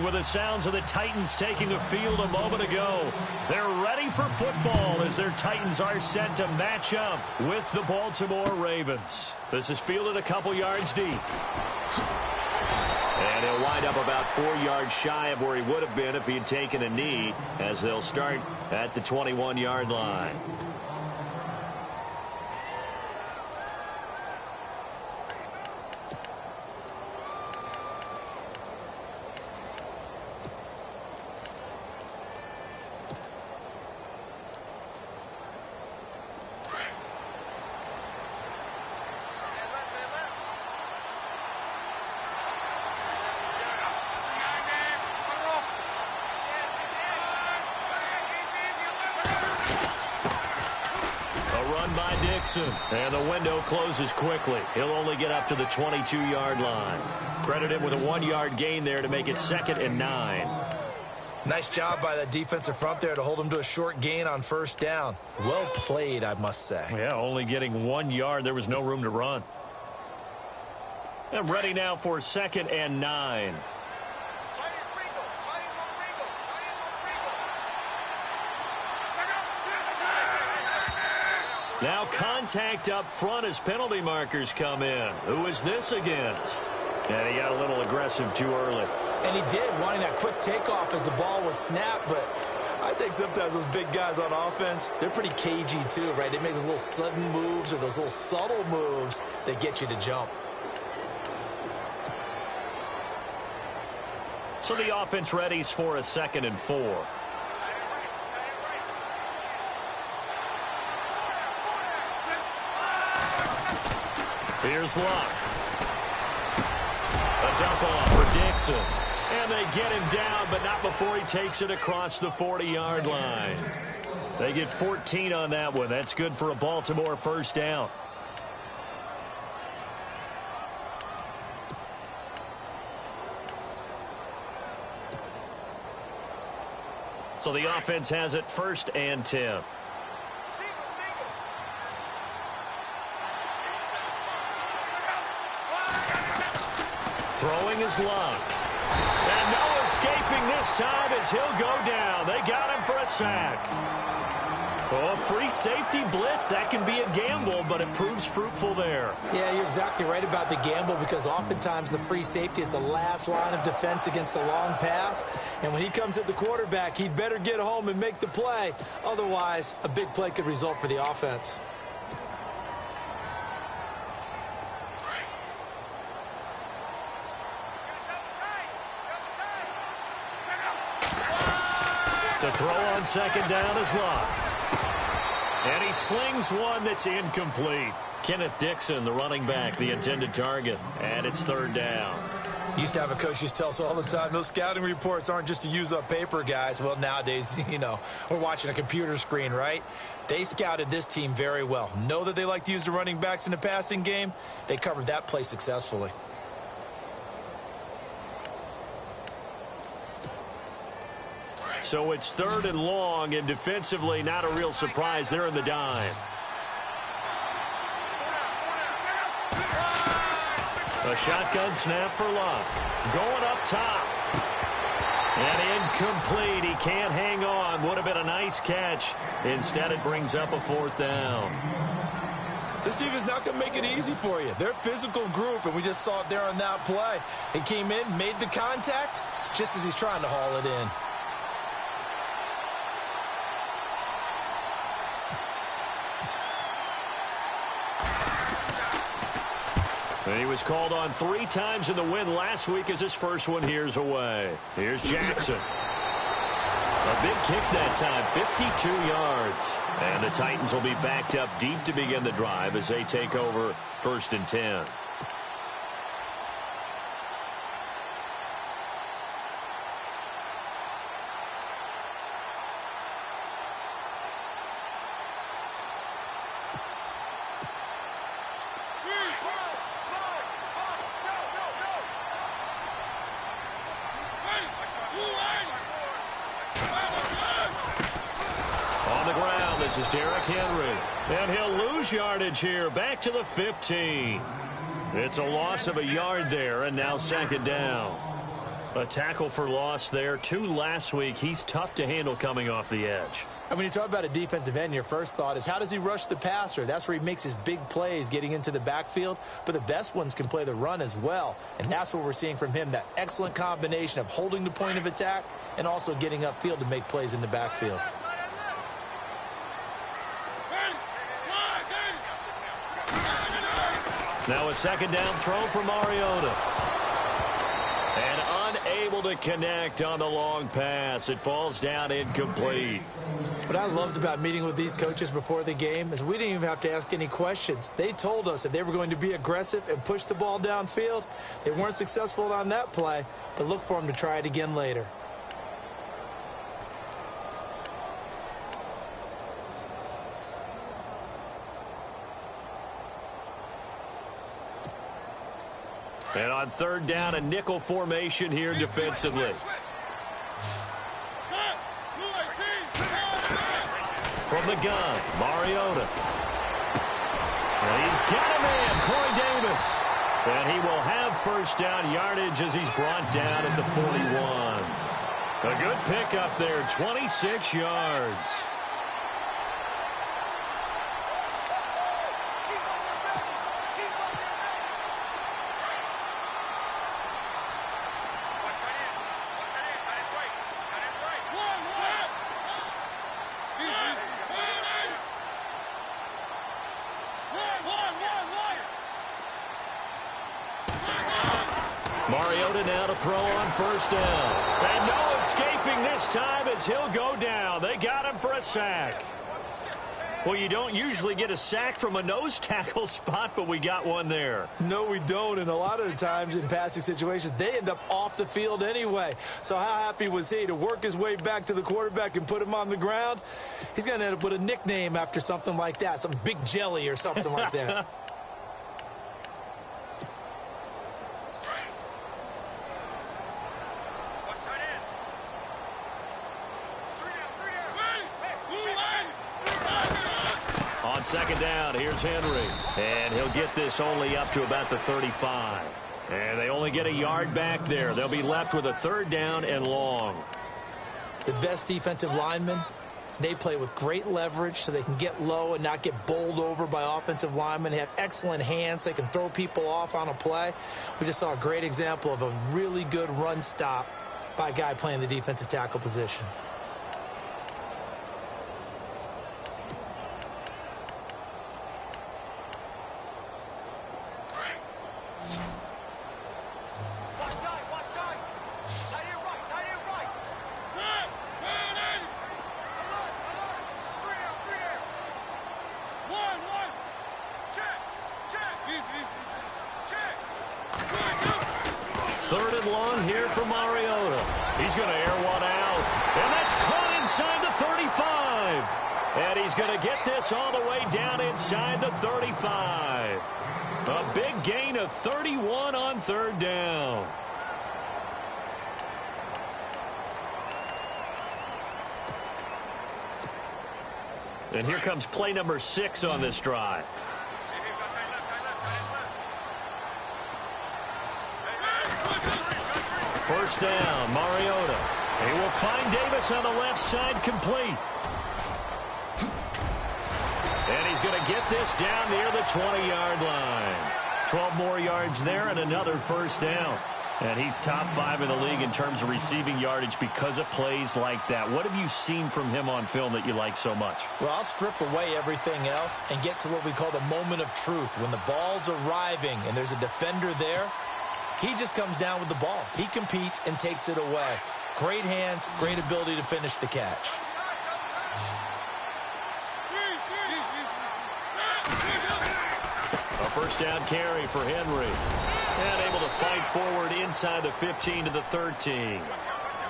with the sounds of the Titans taking the field a moment ago. They're ready for football as their Titans are set to match up with the Baltimore Ravens. This is fielded a couple yards deep. And he'll wind up about 4 yards shy of where he would have been if he had taken a knee, as they'll start at the 21-yard line. And the window closes quickly. He'll only get up to the 22-yard line. Credit him with a 1-yard gain there to make it 2nd and 9. Nice job by the defensive front there to hold him to a short gain on first down. Well played, I must say. Yeah, only getting 1 yard. There was no room to run. And ready now for 2nd and 9. Now contact up front as penalty markers come in. Who is this against? And he got a little aggressive too early. And he did, wanting that quick takeoff as the ball was snapped. But I think sometimes those big guys on offense, they're pretty cagey too, right? They make those little sudden moves or those little subtle moves that get you to jump. So the offense readies for a 2nd and 4. Here's Luck. A dump off for Dixon. And they get him down, but not before he takes it across the 40-yard line. They get 14 on that one. That's good for a Baltimore first down. So the offense has it 1st and 10. Throwing his Luck. And no escaping this time as he'll go down. They got him for a sack. Oh, free safety blitz. That can be a gamble, but it proves fruitful there. Yeah, you're exactly right about the gamble because oftentimes the free safety is the last line of defense against a long pass. And when he comes at the quarterback, he'd better get home and make the play. Otherwise, a big play could result for the offense. To throw on 2nd down is Luck. And he slings one that's incomplete. Kenneth Dixon, the running back, the intended target. And it's 3rd down. Used to have a coach used to tell us all the time, those scouting reports aren't just to use up paper, guys. Well, nowadays, you know, we're watching a computer screen, right? They scouted this team very well. Know that they like to use the running backs in the passing game. They covered that play successfully. So it's 3rd and long, and defensively not a real surprise. They're in the dime. A shotgun snap for Luck. Going up top. And incomplete. He can't hang on. Would have been a nice catch. Instead, it brings up a 4th down. This team is not going to make it easy for you. They're a physical group, and we just saw it there on that play. He came in, made the contact, just as he's trying to haul it in. And he was called on 3 times in the win last week as his first one here's away. Here's Jackson. A big kick that time, 52 yards. And the Titans will be backed up deep to begin the drive as they take over 1st and 10. This is Derrick Henry. And he'll lose yardage here. Back to the 15. It's a loss of a yard there, and now 2nd down. A tackle for loss there. 2 last week. He's tough to handle coming off the edge. And when you talk about a defensive end, your first thought is, how does he rush the passer? That's where he makes his big plays getting into the backfield. But the best ones can play the run as well. And that's what we're seeing from him, that excellent combination of holding the point of attack and also getting upfield to make plays in the backfield. Now a second down throw for Mariota. And unable to connect on the long pass. It falls down incomplete. What I loved about meeting with these coaches before the game is we didn't even have to ask any questions. They told us that they were going to be aggressive and push the ball downfield. They weren't successful on that play, but look for them to try it again later. And on third down, a nickel formation here defensively. From the gun, Mariota. And he's got a man, Corey Davis. And he will have first down yardage as he's brought down at the 41. A good pickup there, 26 yards. Mariota now to throw on first down. And no escaping this time as he'll go down. They got him for a sack. Well, you don't usually get a sack from a nose tackle spot, but we got one there. No, we don't. And a lot of the times in passing situations, they end up off the field anyway. So how happy was he to work his way back to the quarterback and put him on the ground? He's going to end up with a nickname after something like that, some Big Jelly or something like that. On second down, here's Henry. And he'll get this only up to about the 35. And they only get a yard back there. They'll be left with a third down and long. The best defensive linemen, they play with great leverage so they can get low and not get bowled over by offensive linemen. They have excellent hands. They can throw people off on a play. We just saw a great example of a really good run stop by a guy playing the defensive tackle position. Third and long here for Mariota. He's going to air one out. And that's caught inside the 35. And he's going to get this all the way down inside the 35. A big gain of 31 on third down. And here comes play number 6 on this drive. First down, Mariota. He will find Davis on the left side, complete. And he's going to get this down near the 20-yard line. 12 more yards there and another first down. And he's top 5 in the league in terms of receiving yardage because of plays like that. What have you seen from him on film that you like so much? Well, I'll strip away everything else and get to what we call the moment of truth. When the ball's arriving and there's a defender there, he just comes down with the ball. He competes and takes it away. Great hands, great ability to finish the catch. A first down carry for Henry. And able to fight forward inside the 15 to the 13.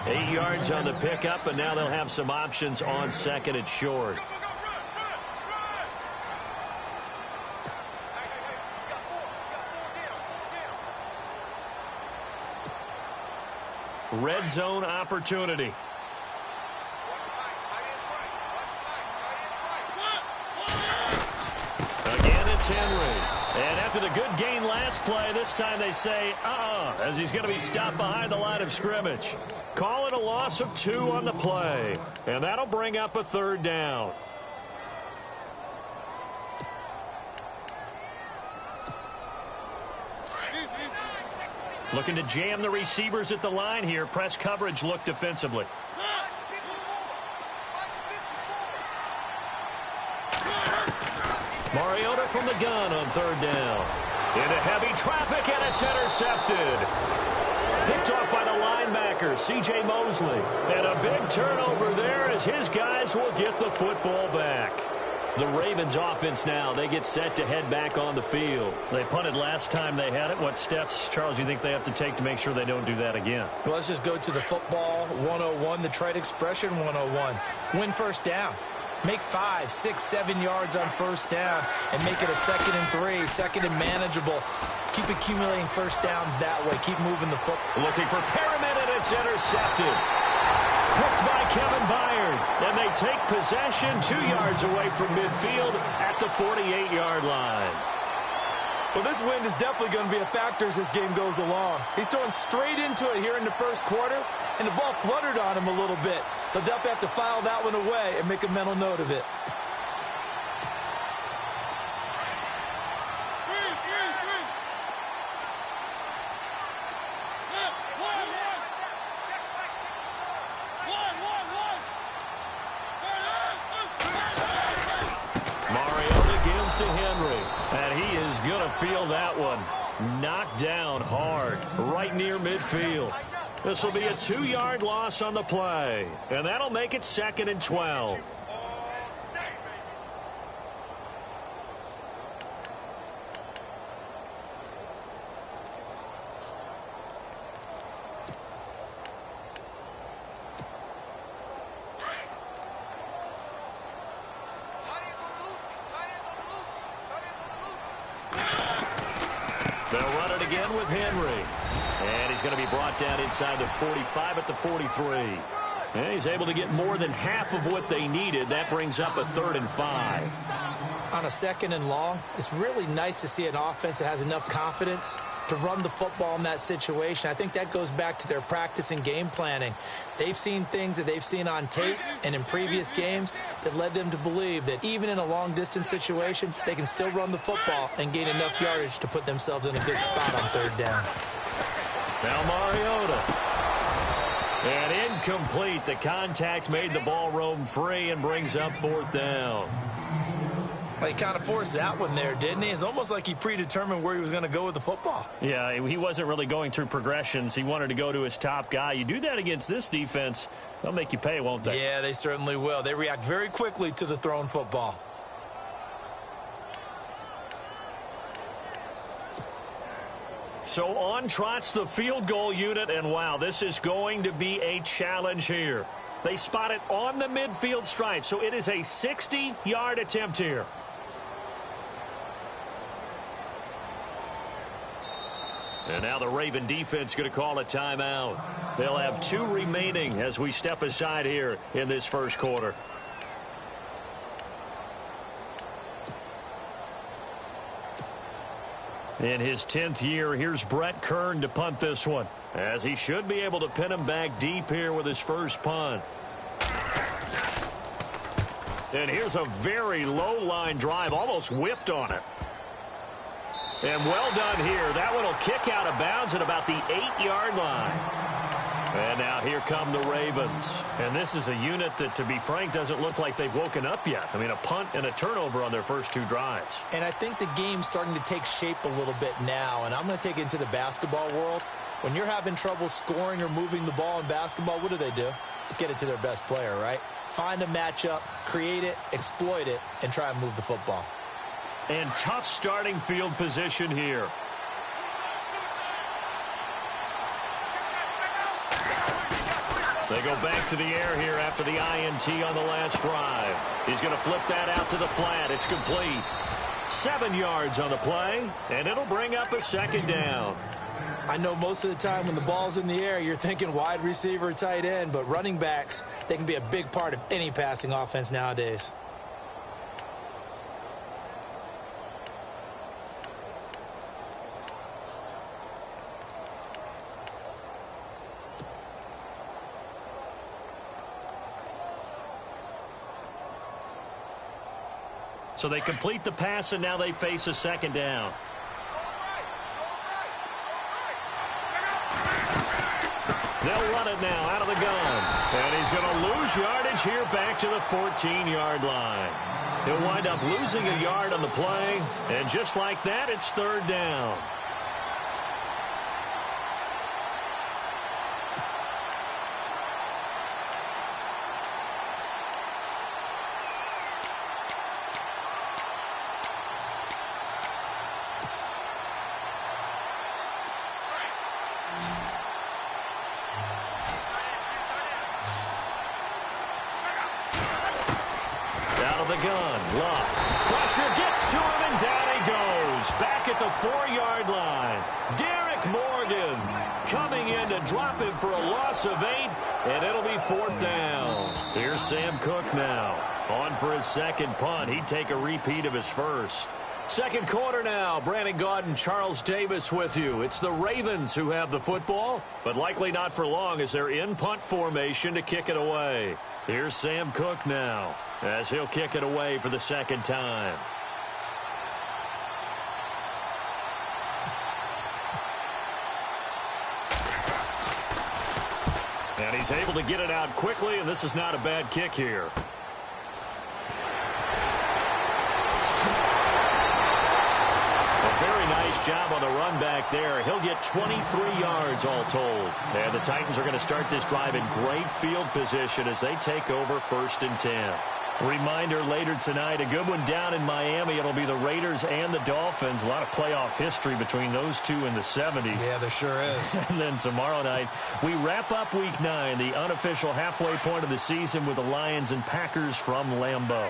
8 yards on the pickup, and now they'll have some options on second and short. Red zone opportunity. Again, it's Henry. And after the good gain last play, this time they say, as he's going to be stopped behind the line of scrimmage. Call it a loss of 2 on the play. And that'll bring up a 3rd down. Looking to jam the receivers at the line here. Press coverage look defensively. Mariota from the gun on 3rd down. Into heavy traffic, and it's intercepted. Picked off by the linebacker, C.J. Mosley. And a big turnover there as his guys will get the football back. The Ravens offense now, they get set to head back on the field. They punted last time they had it. What steps, Charles, you think they have to take to make sure they don't do that again? Well, let's just go to the football 101, the trite expression 101. Win first down. Make 5, 6, 7 yards on first down and make it a 2nd and 3, 2nd and manageable. Keep accumulating first downs that way. Keep moving the football. Looking for Perriman, and it's intercepted. Picked by Kevin Byard. And they take possession 2 yards away from midfield at the 48-yard line. Well, this wind is definitely going to be a factor as this game goes along. He's throwing straight into it here in the first quarter, and the ball fluttered on him a little bit. They'll definitely have to file that one away and make a mental note of it. Mariota gives to Henry, and he is going to feel that one. Knocked down hard, right near midfield. This will be a 2-yard loss on the play, and that'll make it 2nd and 12. They'll run it again with Henry. And he's going to be brought down inside the 45 at the 43. And he's able to get more than half of what they needed. That brings up a 3rd and 5. On a 2nd and long, it's really nice to see an offense that has enough confidence to run the football in that situation. I think that goes back to their practice and game planning. They've seen things that they've seen on tape and in previous games that led them to believe that even in a long-distance situation, they can still run the football and gain enough yardage to put themselves in a good spot on 3rd down. Now Mariota. And incomplete. The contact made the ball roam free and brings up 4th down. Well, he kind of forced that one there, didn't he? It's almost like he predetermined where he was going to go with the football. Yeah, he wasn't really going through progressions. He wanted to go to his top guy. You do that against this defense, they'll make you pay, won't they? Yeah, they certainly will. They react very quickly to the thrown football. So on trots the field goal unit, and wow, this is going to be a challenge here. They spot it on the midfield stripe, so it is a 60-yard attempt here. And now the Raven defense going to call a timeout. They'll have 2 remaining as we step aside here in this first quarter. In his 10th year, here's Brett Kern to punt this one, as he should be able to pin him back deep here with his first punt. And here's a very low line drive, almost whiffed on it. And well done here. That one will kick out of bounds at about the 8-yard line. And now here come the Ravens. And this is a unit that, to be frank, doesn't look like they've woken up yet. I mean, a punt and a turnover on their first 2 drives. And I think the game's starting to take shape a little bit now. And I'm going to take it into the basketball world. When you're having trouble scoring or moving the ball in basketball, what do? Get it to their best player, right? Find a matchup, create it, exploit it, and try and move the football. And tough starting field position here. They go back to the air here after the INT on the last drive. He's going to flip that out to the flat. It's complete. 7 yards on the play, and it'll bring up a 2nd down. I know most of the time when the ball's in the air, you're thinking wide receiver, tight end, but running backs, they can be a big part of any passing offense nowadays. So they complete the pass, and now they face a second down. They'll run it now out of the gun. And he's going to lose yardage here back to the 14-yard line. He'll wind up losing a yard on the play. And just like that, it's third down. The gun, Love. Pressure gets to him, and down he goes. Back at the 4-yard line. Derek Morgan coming in to drop him for a loss of 8, and it'll be fourth down. Here's Sam Cook now. On for his second punt. He'd take a repeat of his first. Second quarter now. Brandon Gaudin, Charles Davis with you. It's the Ravens who have the football, but likely not for long as they're in punt formation to kick it away. Here's Sam Cook now, as he'll kick it away for the second time. And he's able to get it out quickly, and this is not a bad kick here. A very nice job on the run back there. He'll get 23 yards all told. And the Titans are going to start this drive in great field position as they take over 1st and 10. Reminder later tonight, a good one down in Miami. It'll be the Raiders and the Dolphins. A lot of playoff history between those two in the 70s. Yeah, there sure is. And then tomorrow night, we wrap up Week 9, the unofficial halfway point of the season with the Lions and Packers from Lambeau.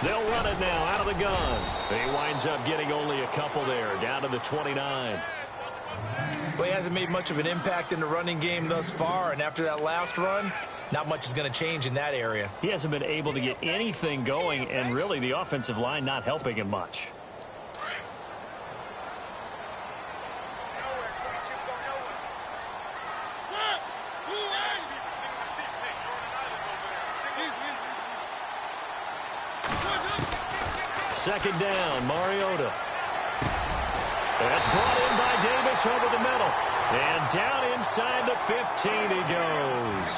They'll run it now out of the gun. He winds up getting only a couple there, down to the 29. Well, he hasn't made much of an impact in the running game thus far, and after that last run, not much is going to change in that area. He hasn't been able to get anything going, and really the offensive line not helping him much. Second down, Mariota. That's brought in by Davis over the middle. And down inside the 15 he goes.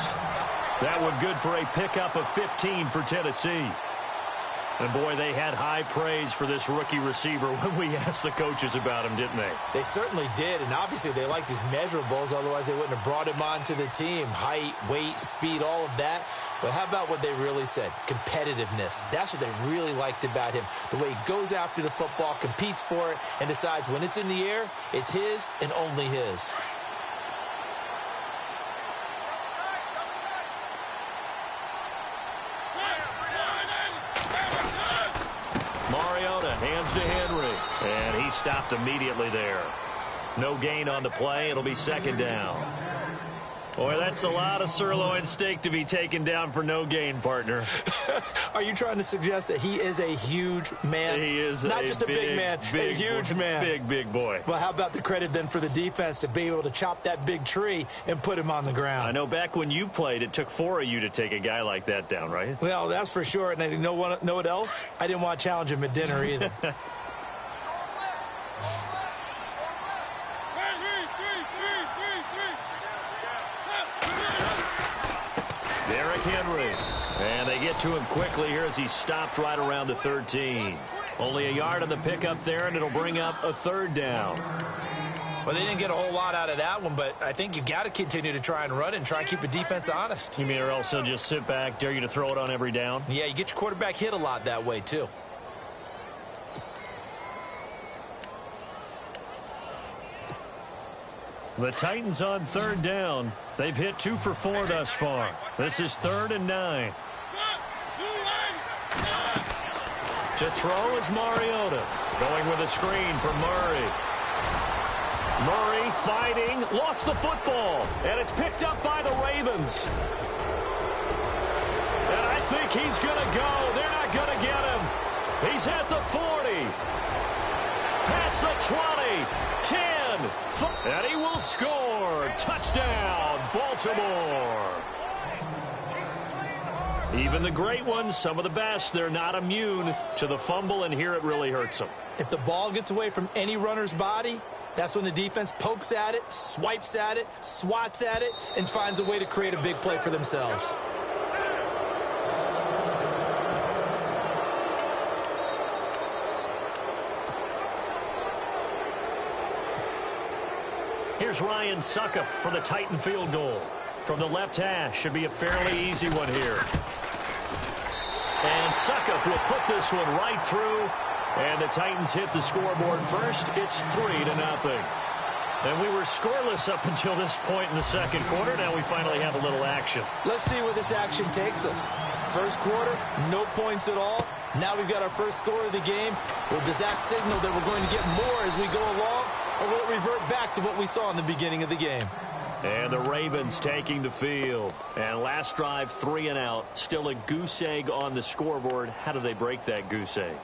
That one good for a pickup of 15 for Tennessee. And, boy, they had high praise for this rookie receiver when we asked the coaches about him, didn't they? They certainly did, and obviously they liked his measurables. Otherwise, they wouldn't have brought him onto the team. Height, weight, speed, all of that. But how about what they really said? Competitiveness. That's what they really liked about him. The way he goes after the football, competes for it, and decides when it's in the air, it's his and only his. Mariota hands to Henry, and he stopped immediately there. No gain on the play. It'll be second down. Boy, that's a lot of sirloin steak to be taken down for no gain, partner. Are you trying to suggest that he is a huge man? He is not just a big man, a huge man. Big boy. Well, how about the credit then for the defense to be able to chop that big tree and put him on the ground? I know back when you played, it took 4 of you to take a guy like that down, right? Well, that's for sure. And I know what else? I didn't want to challenge him at dinner either. Henry. And they get to him quickly here as he stopped right around the 13. Only a yard on the pickup there, and it'll bring up a third down. Well, they didn't get a whole lot out of that one, but I think you've got to continue to try and run and try and keep the defense honest. You mean or else they'll just sit back, dare you to throw it on every down? Yeah, you get your quarterback hit a lot that way, too. The Titans on third down. They've hit 2 for 4 thus far. This is 3rd and 9. To throw is Mariota. Going with a screen for Murray. Murray fighting. Lost the football. And it's picked up by the Ravens. And I think he's going to go. They're not going to get him. He's at the 40. Past the 20. 10. And he will score. Touchdown, Baltimore. Even the great ones, some of the best, they're not immune to the fumble, and here it really hurts them. If the ball gets away from any runner's body, that's when the defense pokes at it, swipes at it, swats at it, and finds a way to create a big play for themselves. Here's Ryan Suckup for the Titan field goal. From the left hash, should be a fairly easy one here. And Suckup will put this one right through. And the Titans hit the scoreboard first. It's 3-0. And we were scoreless up until this point in the second quarter. Now we finally have a little action. Let's see where this action takes us. First quarter, no points at all. Now we've got our first score of the game. Well, does that signal that we're going to get more as we go along? Or will it revert back to what we saw in the beginning of the game? And the Ravens taking the field. And last drive, 3 and out. Still a goose egg on the scoreboard. How do they break that goose egg?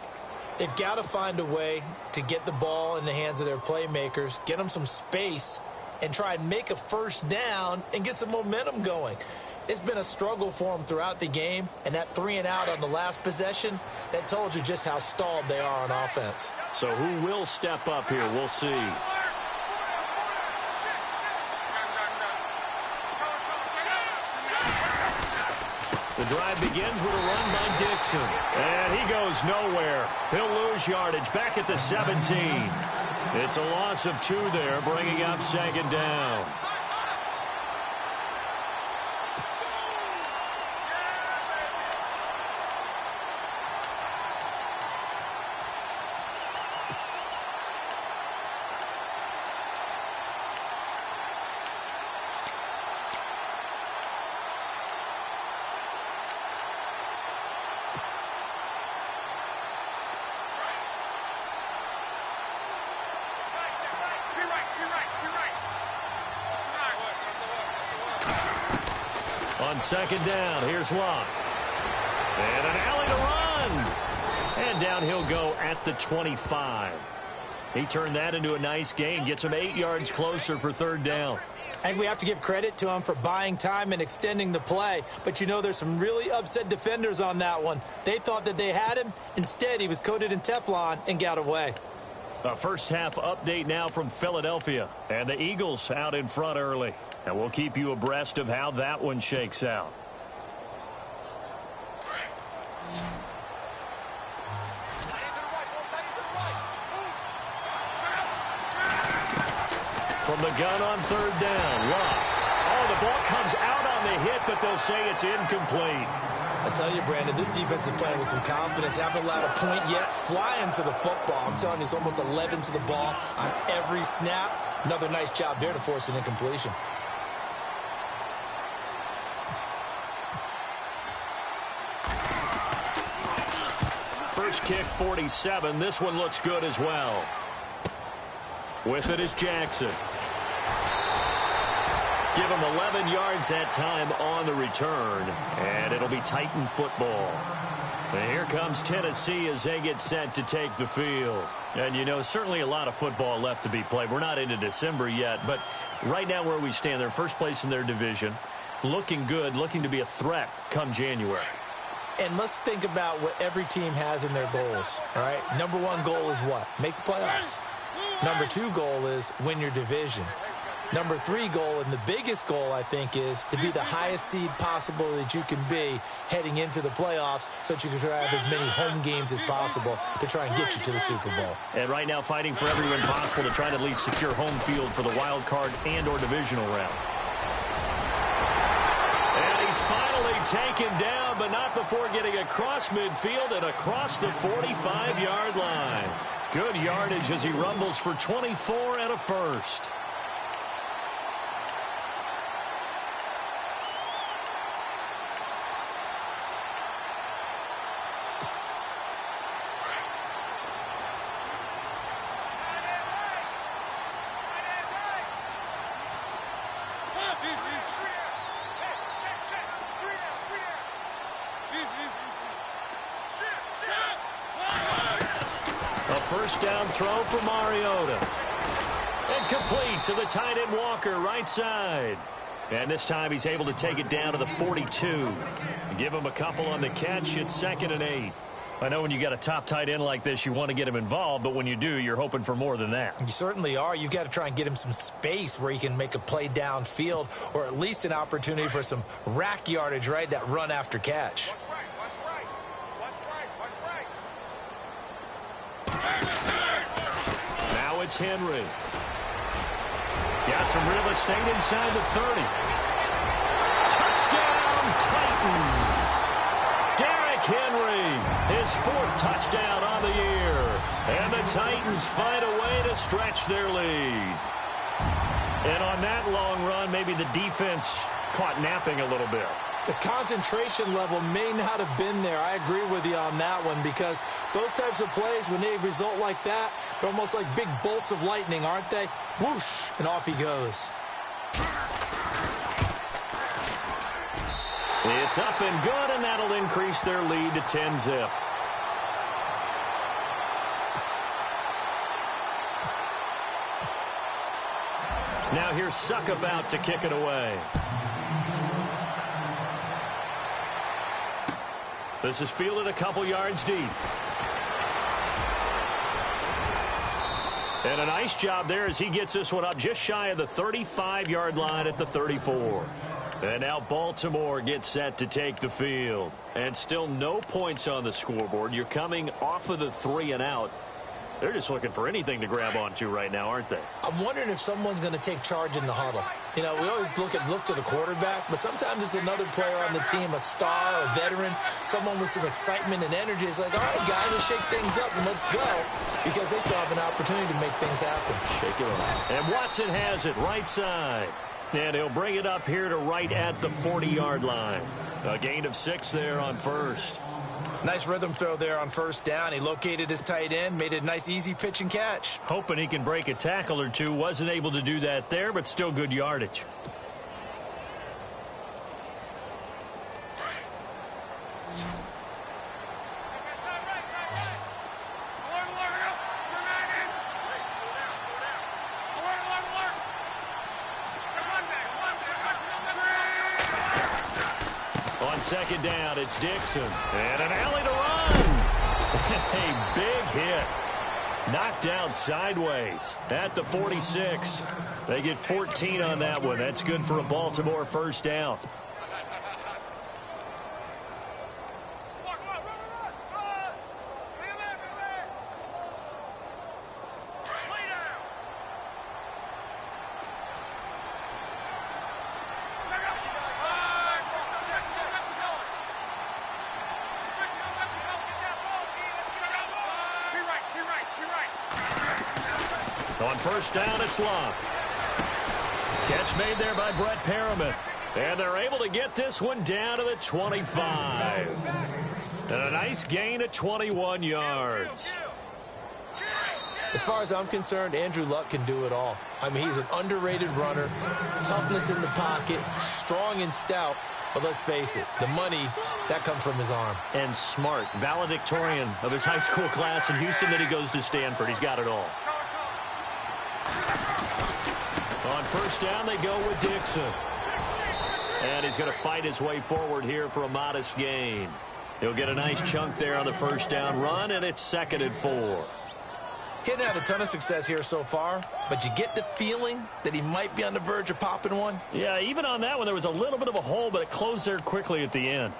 They've got to find a way to get the ball in the hands of their playmakers, get them some space, and try and make a first down and get some momentum going. It's been a struggle for them throughout the game, and that 3 and out on the last possession, that told you just how stalled they are on offense. So who will step up here? We'll see. The drive begins with a run by Dixon. And he goes nowhere. He'll lose yardage back at the 17. It's a loss of 2 there, bringing up second down. On second down, here's Locke. And an alley to run. And down he'll go at the 25. He turned that into a nice gain, gets him 8 yards closer for third down. And we have to give credit to him for buying time and extending the play. But, you know, there's some really upset defenders on that one. They thought that they had him. Instead, he was coated in Teflon and got away. A first half update now from Philadelphia. And the Eagles out in front early. And we'll keep you abreast of how that one shakes out. From the gun on third down, Locke. Oh, the ball comes out on the hit, but they'll say it's incomplete. I tell you, Brandon, this defense is playing with some confidence. Haven't allowed a point yet. Flying to the football. I'm telling you, it's almost 11 to the ball on every snap. Another nice job there to force an incompletion. First kick, 47. This one looks good as well. With it is Jackson. Give him 11 yards that time on the return. And it'll be Titan football. And here comes Tennessee as they get set to take the field. And, you know, certainly a lot of football left to be played. We're not into December yet. But right now where we stand, they're first place in their division. Looking good, looking to be a threat come January. And let's think about what every team has in their goals, all right? Number 1 goal is what? Make the playoffs. Number 2 goal is win your division. Number 3 goal, and the biggest goal, I think, is to be the highest seed possible that you can be heading into the playoffs so that you can try to have as many home games as possible to try and get you to the Super Bowl. And right now fighting for every win possible to try to at least secure home field for the wild card and or divisional round. And he's finally taken down, but not before getting across midfield and across the 45-yard line. Good yardage as he rumbles for 24 and a first. First down throw for Mariota. And complete to the tight end Walker, right side. And this time he's able to take it down to the 42. Give him a couple on the catch. It's 2nd and 8. I know when you got a top tight end like this, you want to get him involved, but when you do, you're hoping for more than that. You certainly are. You've got to try and get him some space where he can make a play downfield, or at least an opportunity for some rack yardage, right? That run after catch. Now it's Henry. Got some real estate inside the 30. Touchdown, Titans. Derrick Henry, his 4th touchdown on the year. And the Titans find a way to stretch their lead. And on that long run, maybe the defense caught napping a little bit. The concentration level may not have been there. I agree with you on that one, because those types of plays, when they result like that, they're almost like big bolts of lightning, aren't they? Whoosh, and off he goes. It's up and good, and that'll increase their lead to 10-zip. Now here's Suckabout to kick it away. This is fielded a couple yards deep. And a nice job there as he gets this one up just shy of the 35-yard line at the 34. And now Baltimore gets set to take the field. And still no points on the scoreboard. You're coming off of the 3 and out. They're just looking for anything to grab onto right now, aren't they? I'm wondering if someone's going to take charge in the huddle. You know, we always look to the quarterback, but sometimes it's another player on the team, a star, a veteran, someone with some excitement and energy. It's like, all right, guys, let's shake things up and let's go, because they still have an opportunity to make things happen. Shake it off. And Watson has it right side. And he'll bring it up here to right at the 40-yard line. A gain of 6 there on first. Nice rhythm throw there on first down. He located his tight end, made it a nice, easy pitch and catch. Hoping he can break a tackle or two. Wasn't able to do that there, but still good yardage. Second down, it's Dixon. And an alley to run. A big hit. Knocked down sideways at the 46. They get 14 on that one. That's good for a Baltimore first down. On first down, it's Locke. Catch made there by Brett Perriman. And they're able to get this one down to the 25. And a nice gain of 21 yards. As far as I'm concerned, Andrew Luck can do it all. I mean, he's an underrated runner, toughness in the pocket, strong and stout. But let's face it, the money, that comes from his arm. And smart, valedictorian of his high school class in Houston, then he goes to Stanford. He's got it all. On first down, they go with Dixon. And he's going to fight his way forward here for a modest gain. He'll get a nice chunk there on the first down run, and it's 2nd and 4. He hasn't had a ton of success here so far, but you get the feeling that he might be on the verge of popping one. Yeah, even on that one, there was a little bit of a hole, but it closed there quickly at the end.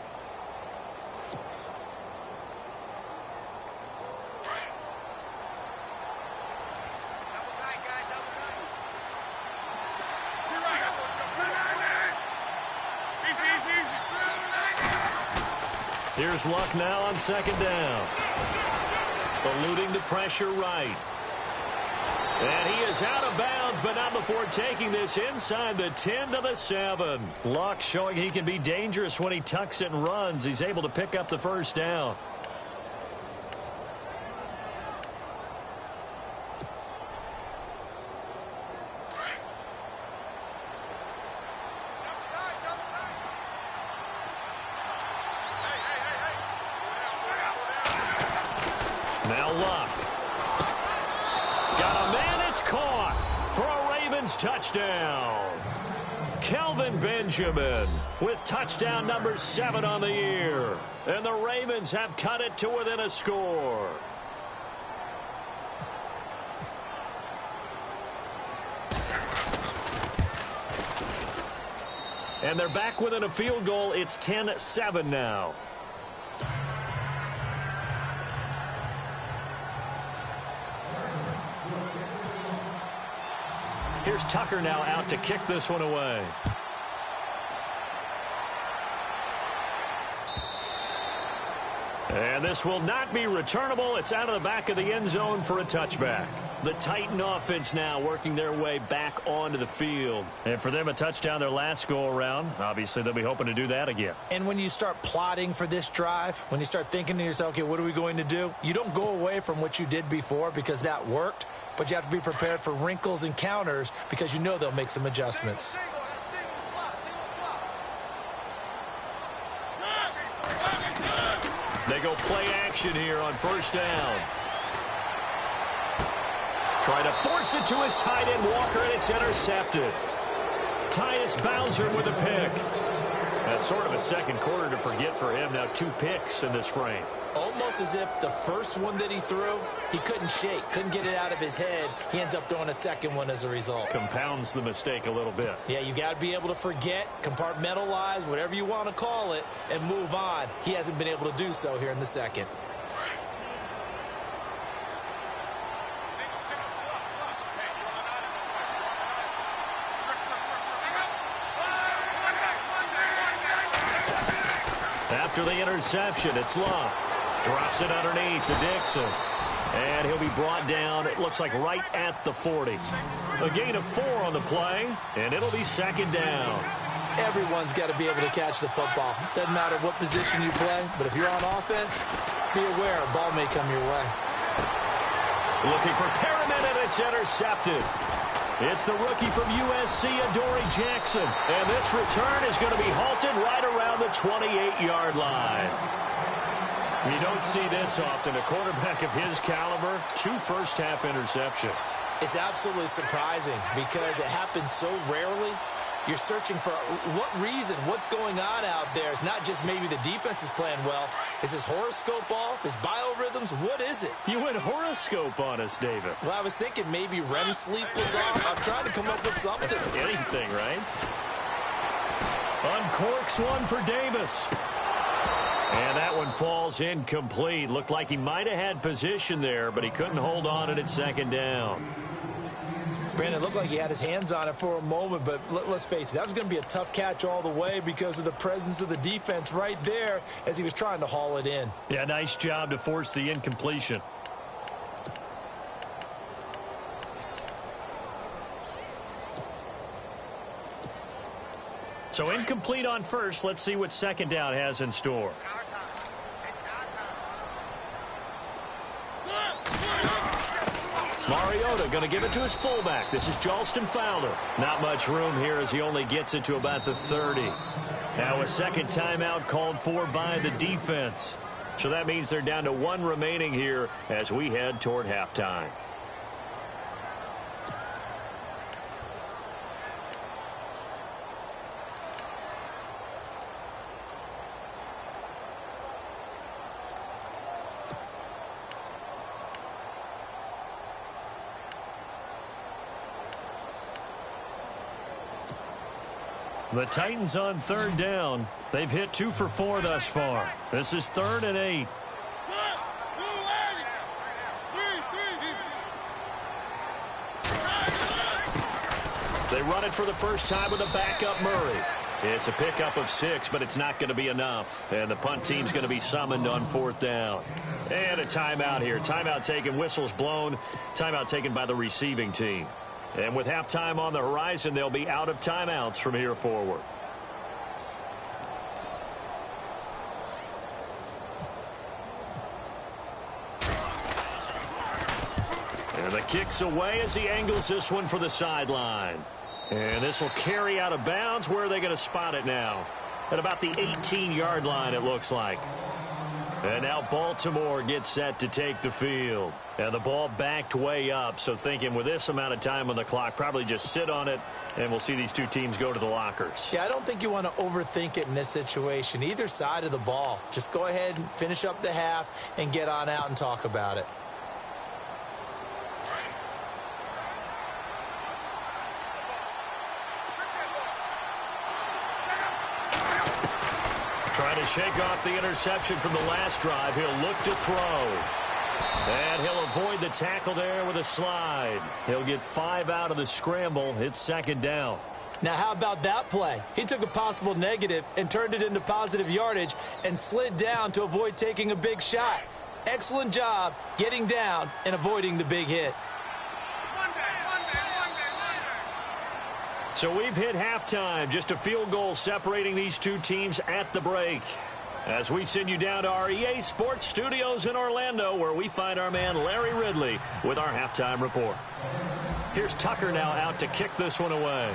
Here's Luck now on second down. Eluding the pressure right. And he is out of bounds, but not before taking this inside the 10 to the 7. Luck showing he can be dangerous when he tucks it and runs. He's able to pick up the first down. Now Luck. Got a man, it's caught for a Ravens touchdown. Kelvin Benjamin with touchdown number 7 on the year. And the Ravens have cut it to within a score. And they're back within a field goal. It's 10-7 now. Here's Tucker now out to kick this one away. And this will not be returnable. It's out of the back of the end zone for a touchback. The Titan offense now working their way back onto the field. And for them, a touchdown their last go-around. Obviously, they'll be hoping to do that again. And when you start plotting for this drive, when you start thinking to yourself, okay, what are we going to do? You don't go away from what you did before because that worked, but you have to be prepared for wrinkles and counters because you know they'll make some adjustments. They go play action here on first down. Try to force it to his tight end, Walker, and it's intercepted. Tyus Bowser with a pick. That's sort of a second quarter to forget for him. Now 2 picks in this frame. Almost as if the first one that he threw, he couldn't shake, couldn't get it out of his head. He ends up throwing a second one as a result. Compounds the mistake a little bit. Yeah, you got to be able to forget, compartmentalize, whatever you want to call it, and move on. He hasn't been able to do so here in the second. After the interception, it's Love. Drops it underneath to Dixon. And he'll be brought down, it looks like right at the 40. A gain of 4 on the play, and it'll be second down. Everyone's got to be able to catch the football. Doesn't matter what position you play, but if you're on offense, be aware a ball may come your way. Looking for Perriman, and it's intercepted. It's the rookie from USC, Adoree Jackson. And this return is going to be halted right around the 28-yard line. You don't see this often. A quarterback of his caliber, 2 first-half interceptions. It's absolutely surprising because it happens so rarely. You're searching for what reason, what's going on out there. It's not just maybe the defense is playing well. Is his horoscope off? His biorhythms? What is it? You went horoscope on us, David. Well, I was thinking maybe REM sleep was off. I'm trying to come up with something. Anything, right? Uncorks one for Davis. And that one falls incomplete. Looked like he might have had position there, but he couldn't hold on it at second down. Brandon, it looked like he had his hands on it for a moment, but let's face it, that was going to be a tough catch all the way because of the presence of the defense right there as he was trying to haul it in. Yeah, nice job to force the incompletion. So incomplete on first. Let's see what second down has in store. Mariota going to give it to his fullback. This is Jalston Fowler. Not much room here as he only gets it to about the 30. Now a second timeout called for by the defense. So that means they're down to 1 remaining here as we head toward halftime. The Titans on third down. They've hit 2 for 4 thus far. This is 3rd and 8. They run it for the first time with a backup Murray. It's a pickup of 6, but it's not going to be enough. And the punt team's going to be summoned on 4th down. And a timeout here. Timeout taken, whistles blown. Timeout taken by the receiving team. And with halftime on the horizon, they'll be out of timeouts from here forward. And the kick's away as he angles this one for the sideline. And this will carry out of bounds. Where are they going to spot it now? At about the 18-yard line, it looks like. And now Baltimore gets set to take the field. And the ball backed way up, so thinking with this amount of time on the clock, probably just sit on it, and we'll see these two teams go to the lockers. Yeah, I don't think you want to overthink it in this situation. Either side of the ball. Just go ahead and finish up the half and get on out and talk about it. Trying to shake off the interception from the last drive. He'll look to throw. And he'll avoid the tackle there with a slide. He'll get 5 out of the scramble. It's second down. Now, how about that play? He took a possible negative and turned it into positive yardage and slid down to avoid taking a big shot. Excellent job getting down and avoiding the big hit. So we've hit halftime. Just a field goal separating these two teams at the break. As we send you down to our EA Sports Studios in Orlando, where we find our man Larry Ridley with our halftime report. Here's Tucker now out to kick this one away.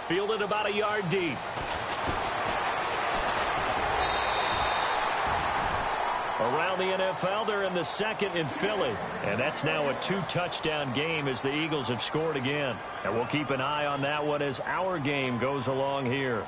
Fielded about a yard deep. Around the NFL, they're in the second in Philly. And that's now a 2-touchdown game as the Eagles have scored again. And we'll keep an eye on that one as our game goes along here.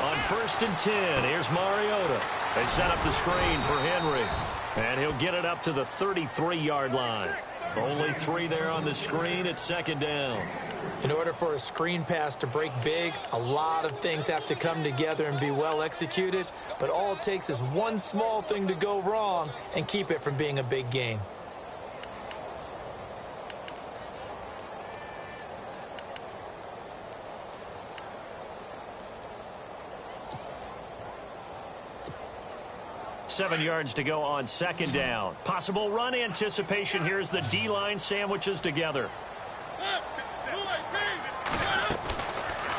On 1st and 10, here's Mariota. They set up the screen for Henry. And he'll get it up to the 33-yard line. Only 3 there on the screen. It's second down. In order for a screen pass to break big, a lot of things have to come together and be well executed. But all it takes is one small thing to go wrong and keep it from being a big gain. Seven yards to go on second down. Possible run anticipation here as the D-line sandwiches together.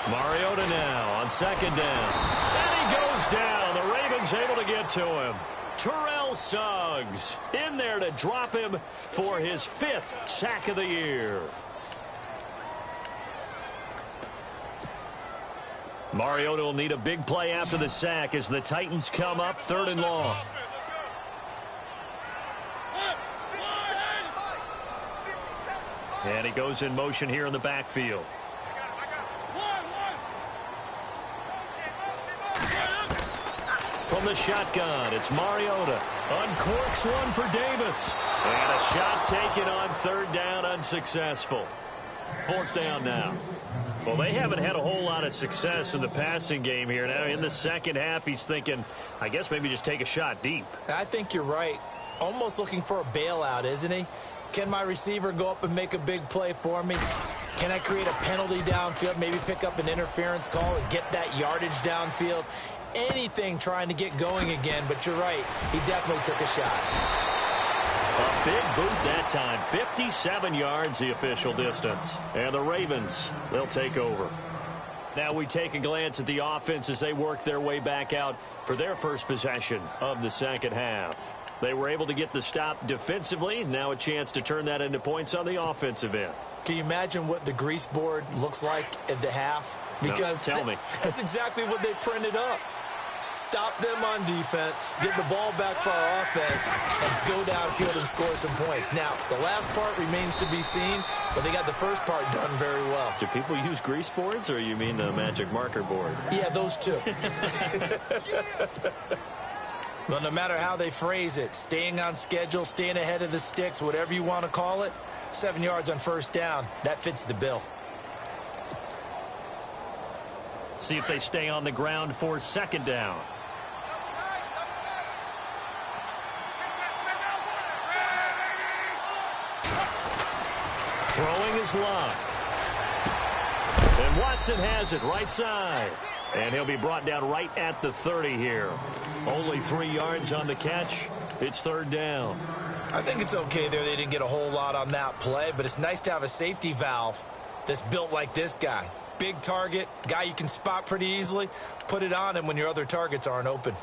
Mariota now on second down. And he goes down. The Ravens able to get to him. Terrell Suggs in there to drop him for his 5th sack of the year. Mariota will need a big play after the sack as the Titans come up 3rd and long. And he goes in motion here in the backfield. From the shotgun, it's Mariota. Uncorks one for Davis. And a shot taken on 3rd down, unsuccessful. 4th down now. Well, they haven't had a whole lot of success in the passing game here. Now, in the second half, he's thinking, I guess maybe just take a shot deep. I think you're right. Almost looking for a bailout, isn't he? Can my receiver go up and make a big play for me? Can I create a penalty downfield, maybe pick up an interference call and get that yardage downfield? Anything trying to get going again, but you're right. He definitely took a shot. A big boot that time. 57 yards the official distance. And the Ravens, they'll take over. Now we take a glance at the offense as they work their way back out for their first possession of the second half. They were able to get the stop defensively. Now a chance to turn that into points on the offensive end. Can you imagine what the grease board looks like at the half? Because no, tell me. That's exactly what they printed up. Stop them on defense, get the ball back for our offense, and go downfield and score some points. Now, the last part remains to be seen, but they got the first part done very well. Do people use grease boards, or you mean the magic marker board? Yeah, those two. Well, no matter how they phrase it, staying on schedule, staying ahead of the sticks, whatever you want to call it, 7 yards on 1st down, that fits the bill. See if they stay on the ground for 2nd down. Throwing his luck. And And Watson has it right side. And he'll be brought down right at the 30 here. Only 3 yards on the catch. It's third down. I think it's okay there. They didn't get a whole lot on that play, but it's nice to have a safety valve that's built like this guy. Big target, guy you can spot pretty easily. Put it on him when your other targets aren't open.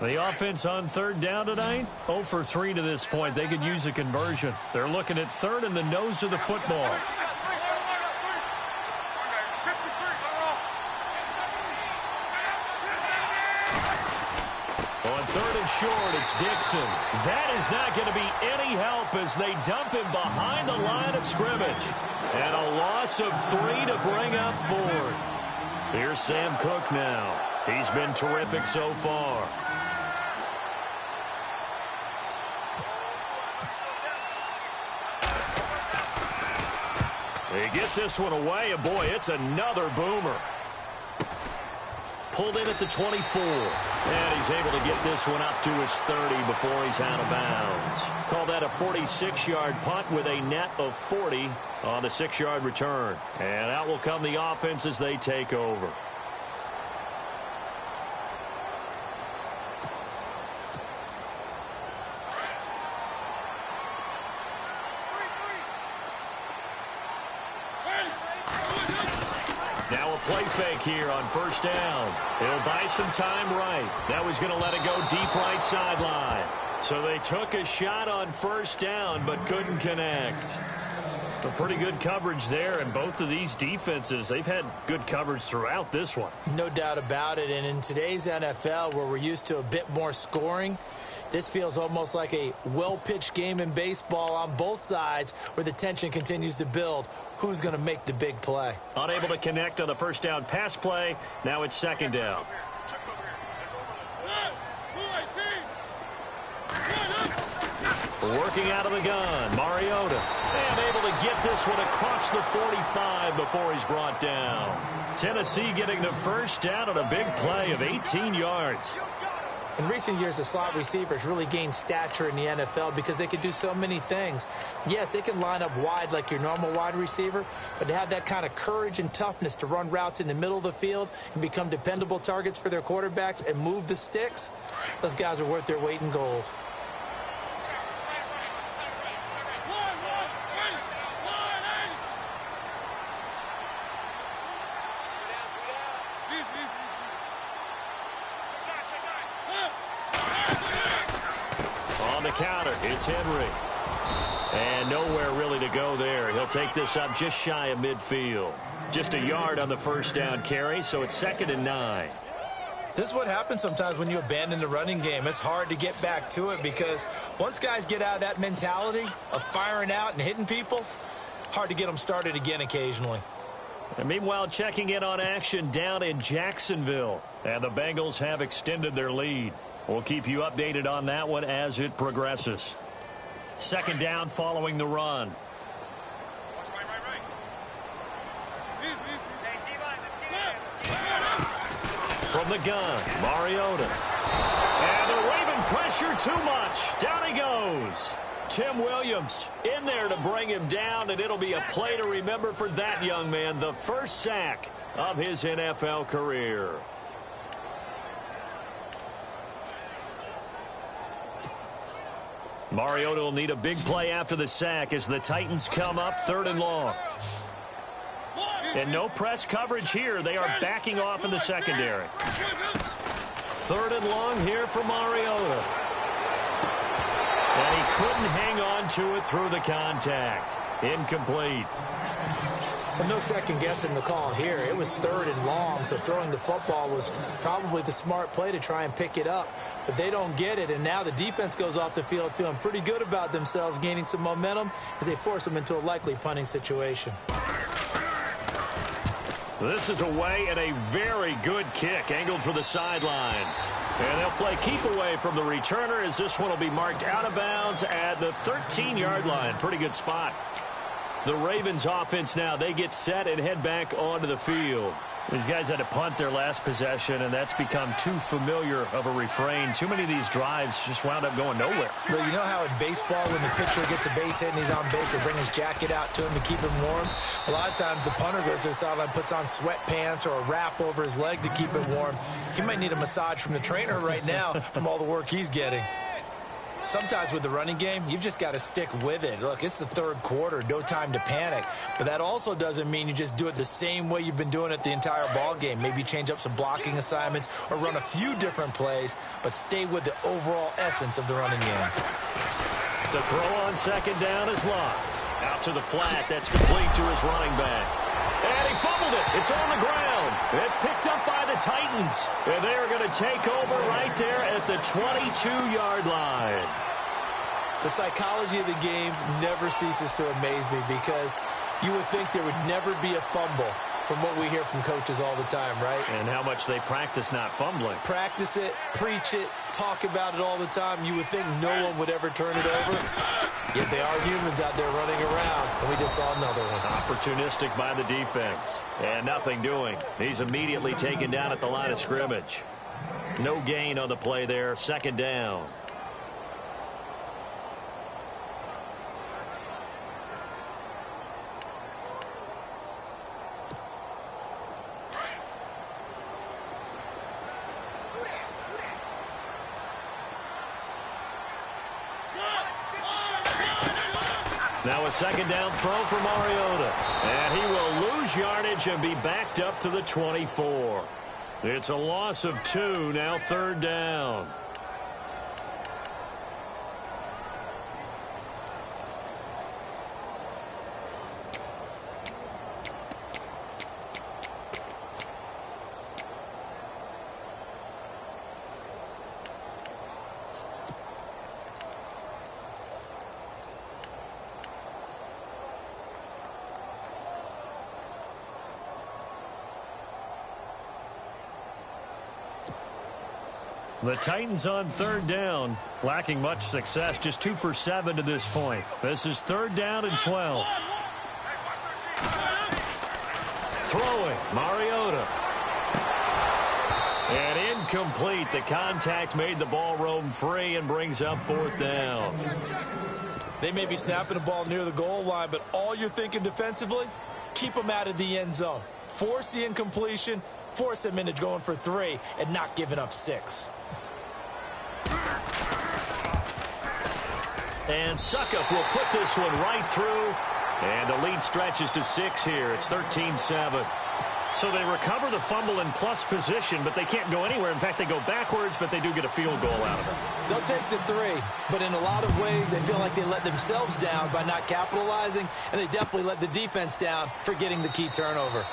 The offense on third down tonight, 0 for 3 to this point. They could use a conversion. They're looking at third and the nose of the football. On third and short, it's Dixon. That is not going to be any help as they dump him behind the line of scrimmage. And a loss of 3 to bring up fourth. Here's Sam Cook now. He's been terrific so far. He gets this one away, and boy, it's another boomer. Pulled in at the 24. And he's able to get this one up to his 30 before he's out of bounds. Call that a 46-yard punt with a net of 40 on the 6-yard return. And out will come the offense as they take over. Play fake here on first down. He'll buy some time right. That was going to let it go deep right sideline. So they took a shot on first down but couldn't connect. A pretty good coverage there, and both of these defenses, they've had good coverage throughout this one. No doubt about it, and in today's NFL where we're used to a bit more scoring, this feels almost like a well-pitched game in baseball on both sides where the tension continues to build. Who's going to make the big play? Unable to connect on the first down pass play. Now it's second down. Working out of the gun, Mariota. And able to get this one across the 45 before he's brought down. Tennessee getting the first down on a big play of 18 yards. In recent years, the slot receivers really gained stature in the NFL because they can do so many things. Yes, they can line up wide like your normal wide receiver, but to have that kind of courage and toughness to run routes in the middle of the field and become dependable targets for their quarterbacks and move the sticks, those guys are worth their weight in gold. Counter, it's Henry. And nowhere really to go there. He'll take this up just shy of midfield. Just a yard on the first down carry, so it's 2nd and 9. This is what happens sometimes when you abandon the running game. It's hard to get back to it because once guys get out of that mentality of firing out and hitting people, hard to get them started again occasionally. And meanwhile, checking in on action down in Jacksonville. And the Bengals have extended their lead. We'll keep you updated on that one as it progresses. Second down following the run. From the gun, Mariota. And they're waving pressure too much. Down he goes. Tim Williams in there to bring him down, and it'll be a play to remember for that young man. The first sack of his NFL career. Mariota will need a big play after the sack as the Titans come up 3rd and long. And no press coverage here. They are backing off in the secondary. 3rd and long here for Mariota. And he couldn't hang on to it through the contact. Incomplete. Well, no second guessing the call here. It was 3rd and long, so throwing the football was probably the smart play to try and pick it up. But they don't get it, and now the defense goes off the field feeling pretty good about themselves, gaining some momentum as they force them into a likely punting situation. This is away and a very good kick angled for the sidelines. And they'll play keep away from the returner as this one will be marked out of bounds at the 13-yard line. Pretty good spot. The Ravens offense now, they get set and head back onto the field. These guys had to punt their last possession, and that's become too familiar of a refrain. Too many of these drives just wound up going nowhere. Well, you know how in baseball, when the pitcher gets a base hit and he's on base, they bring his jacket out to him to keep him warm? A lot of times the punter goes to the sideline, puts on sweatpants or a wrap over his leg to keep it warm. He might need a massage from the trainer right now from all the work he's getting. Sometimes with the running game, you've just got to stick with it. Look, it's the third quarter, no time to panic. But that also doesn't mean you just do it the same way you've been doing it the entire ball game. Maybe change up some blocking assignments or run a few different plays, but stay with the overall essence of the running game. The throw on second down is locked. Out to the flat, that's complete to his running back. And he fumbled it. It's on the ground. It's picked up by the Titans. And they are going to take over right there at the 22-yard line. The psychology of the game never ceases to amaze me because you would think there would never be a fumble from what we hear from coaches all the time, right? And how much they practice not fumbling. Practice it, preach it, talk about it all the time. You would think no one would ever turn it over. Yet they are humans out there running around, and we just saw another one. Opportunistic by the defense, and nothing doing. He's immediately taken down at the line of scrimmage. No gain on the play there, second down. Now a second down throw for Mariota. And he will lose yardage and be backed up to the 24. It's a loss of 2, now third down. The Titans on third down, lacking much success, just 2 for 7 to this point. This is third down and 12. Throwing, Mariota. And incomplete. The contact made the ball roam free and brings up fourth down. They may be snapping the ball near the goal line, but all you're thinking defensively, keep them out of the end zone. Force the incompletion, force them into going for 3 and not giving up 6. And Suckup will put this one right through. And the lead stretches to 6 here. It's 13-7. So they recover the fumble in plus position, but they can't go anywhere. In fact, they go backwards, but they do get a field goal out of it. They'll take the 3, but in a lot of ways, they feel like they let themselves down by not capitalizing, and they definitely let the defense down for getting the key turnover.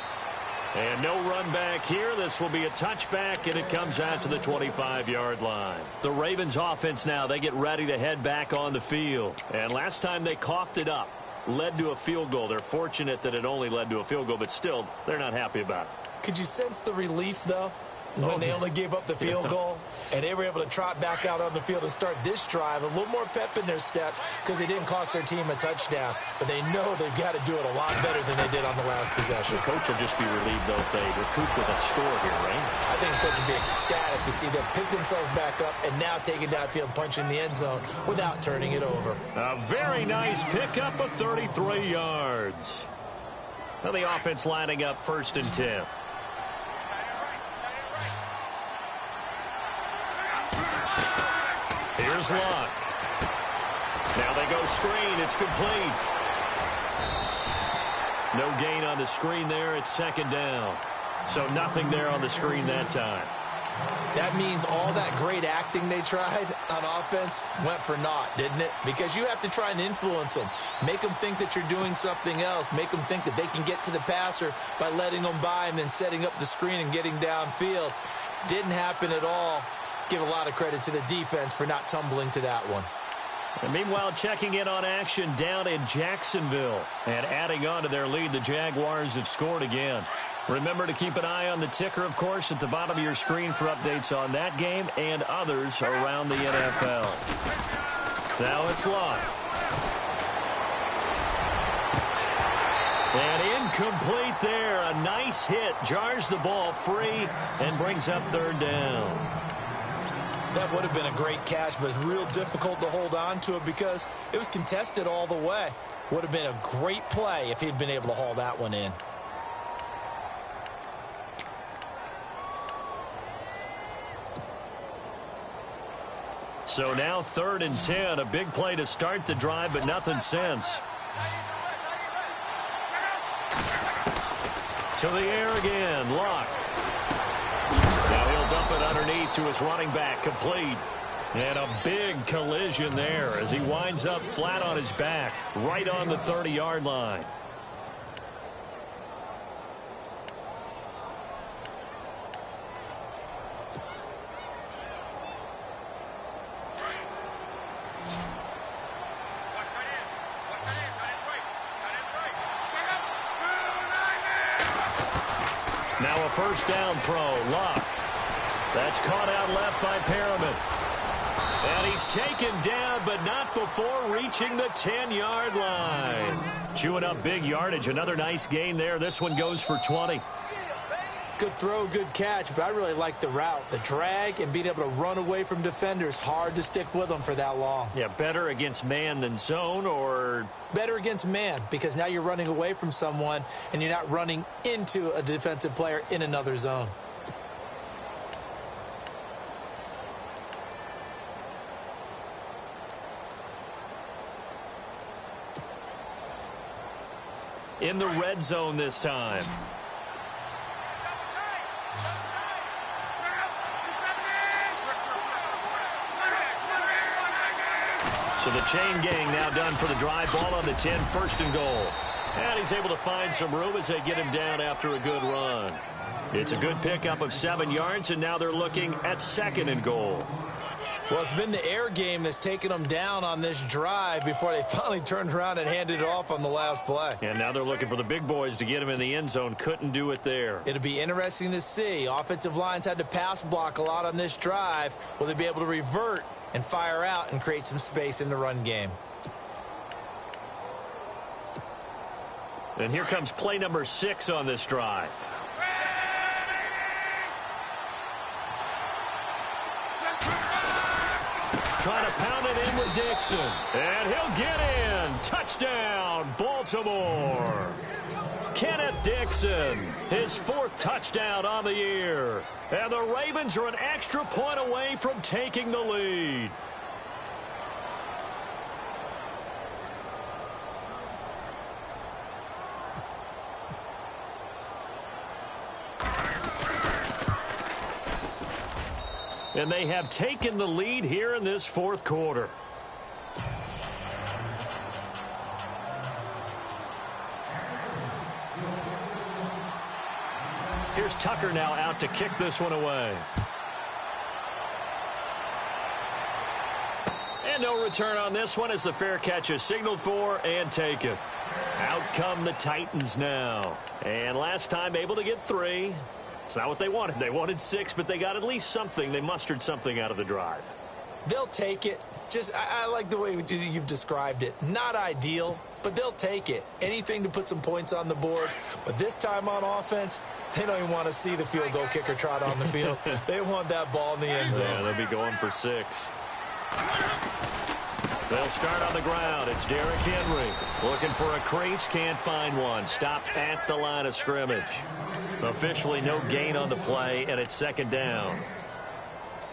And no run back here. This will be a touchback, and it comes out to the 25-yard line. The Ravens offense now, they get ready to head back on the field. And last time they coughed it up, led to a field goal. They're fortunate that it only led to a field goal, but still, they're not happy about it. Could you sense the relief, though, when they only gave up the field goal and they were able to trot back out on the field and start this drive? A little more pep in their step because they didn't cost their team a touchdown, but they know they've got to do it a lot better than they did on the last possession. The coach will just be relieved, though, if they recoup with a score here, right? I think the coach will be ecstatic to see them pick themselves back up and now take it downfield and punch in the end zone without turning it over. A very nice pickup of 33 yards. Now the offense lining up 1st and 10. Here's Luck. Now they go screen. It's complete. No gain on the screen there. It's second down. So nothing there on the screen that time. That means all that great acting they tried on offense went for naught, didn't it? Because you have to try and influence them. Make them think that you're doing something else. Make them think that they can get to the passer by letting them by and then setting up the screen and getting downfield. Didn't happen at all. Give a lot of credit to the defense for not tumbling to that one. And meanwhile, checking in on action down in Jacksonville. And adding on to their lead, the Jaguars have scored again. Remember to keep an eye on the ticker, of course, at the bottom of your screen for updates on that game and others around the NFL. Now it's Luck. And Incomplete there. A nice hit. Jars the ball free and brings up third down. That would have been a great catch, but it's real difficult to hold on to it because it was contested all the way. Would have been a great play if he'd been able to haul that one in. So now 3rd and 10. A big play to start the drive, but nothing since. To the air again. Luck. Now he'll dump it underneath to his running back. Complete. And a big collision there as he winds up flat on his back right on the 30-yard line. Now a first down throw. Luck. That's caught out left by Perriman. And he's taken down, but not before reaching the 10-yard line. Chewing up big yardage. Another nice gain there. This one goes for 20. Good throw, good catch, but I really like the route. The drag and being able to run away from defenders. Hard to stick with them for that long. Yeah, better against man than zone, or? Better against man, because now you're running away from someone and you're not running into a defensive player in another zone. In the red zone this time. So the chain gang now done for the drive. Ball on the 10, 1st and goal. And he's able to find some room as they get him down after a good run. It's a good pickup of 7 yards, and now they're looking at 2nd and goal. Well, it's been the air game that's taken them down on this drive before they finally turned around and handed it off on the last play. And now they're looking for the big boys to get him in the end zone. Couldn't do it there. It'll be interesting to see. Offensive lines had to pass block a lot on this drive. Will they be able to revert and fire out and create some space in the run game? And here comes play number 6 on this drive. Trying to pound it in with Dixon. And he'll get in. Touchdown, Baltimore. Kenneth Dixon, his 4th touchdown on the year. And the Ravens are an extra point away from taking the lead. And they have taken the lead here in this 4th quarter. Here's Tucker now out to kick this one away. And no return on this one as the fair catch is signaled for and taken. Out come the Titans now. And last time able to get 3. It's not what they wanted. They wanted 6, but they got at least something. They mustered something out of the drive. They'll take it. I like the way you've described it. Not ideal, but they'll take it. Anything to put some points on the board. But this time on offense, they don't even want to see the field goal kicker trot on the field. They want that ball in the end zone. Yeah, they'll be going for 6. They'll start on the ground. It's Derrick Henry. Looking for a crease, can't find one. Stopped at the line of scrimmage. Officially no gain on the play, and it's 2nd down.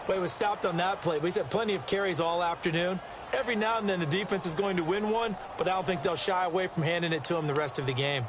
Well, he was stopped on that play, but he's had plenty of carries all afternoon. Every now and then the defense is going to win one, but I don't think they'll shy away from handing it to him the rest of the game.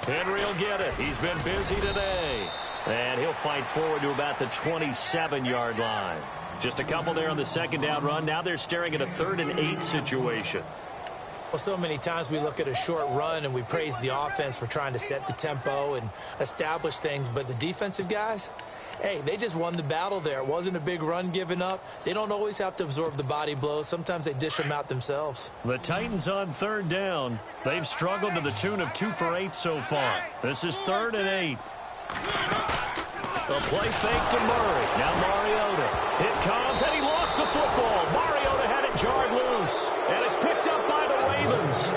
Henry will get it. He's been busy today. And he'll fight forward to about the 27-yard line. Just a couple there on the 2nd down run. Now they're staring at a 3rd and 8 situation. Well, so many times we look at a short run and we praise the offense for trying to set the tempo and establish things, but the defensive guys, hey, they just won the battle there. It wasn't a big run given up. They don't always have to absorb the body blows. Sometimes they dish them out themselves. The Titans on third down. They've struggled to the tune of 2 for 8 so far. This is 3rd and 8. The play fake to Murray. Now Mariota. It comes, and he lost the football. Mariota had it jarred loose, and it's picked up by the Ravens.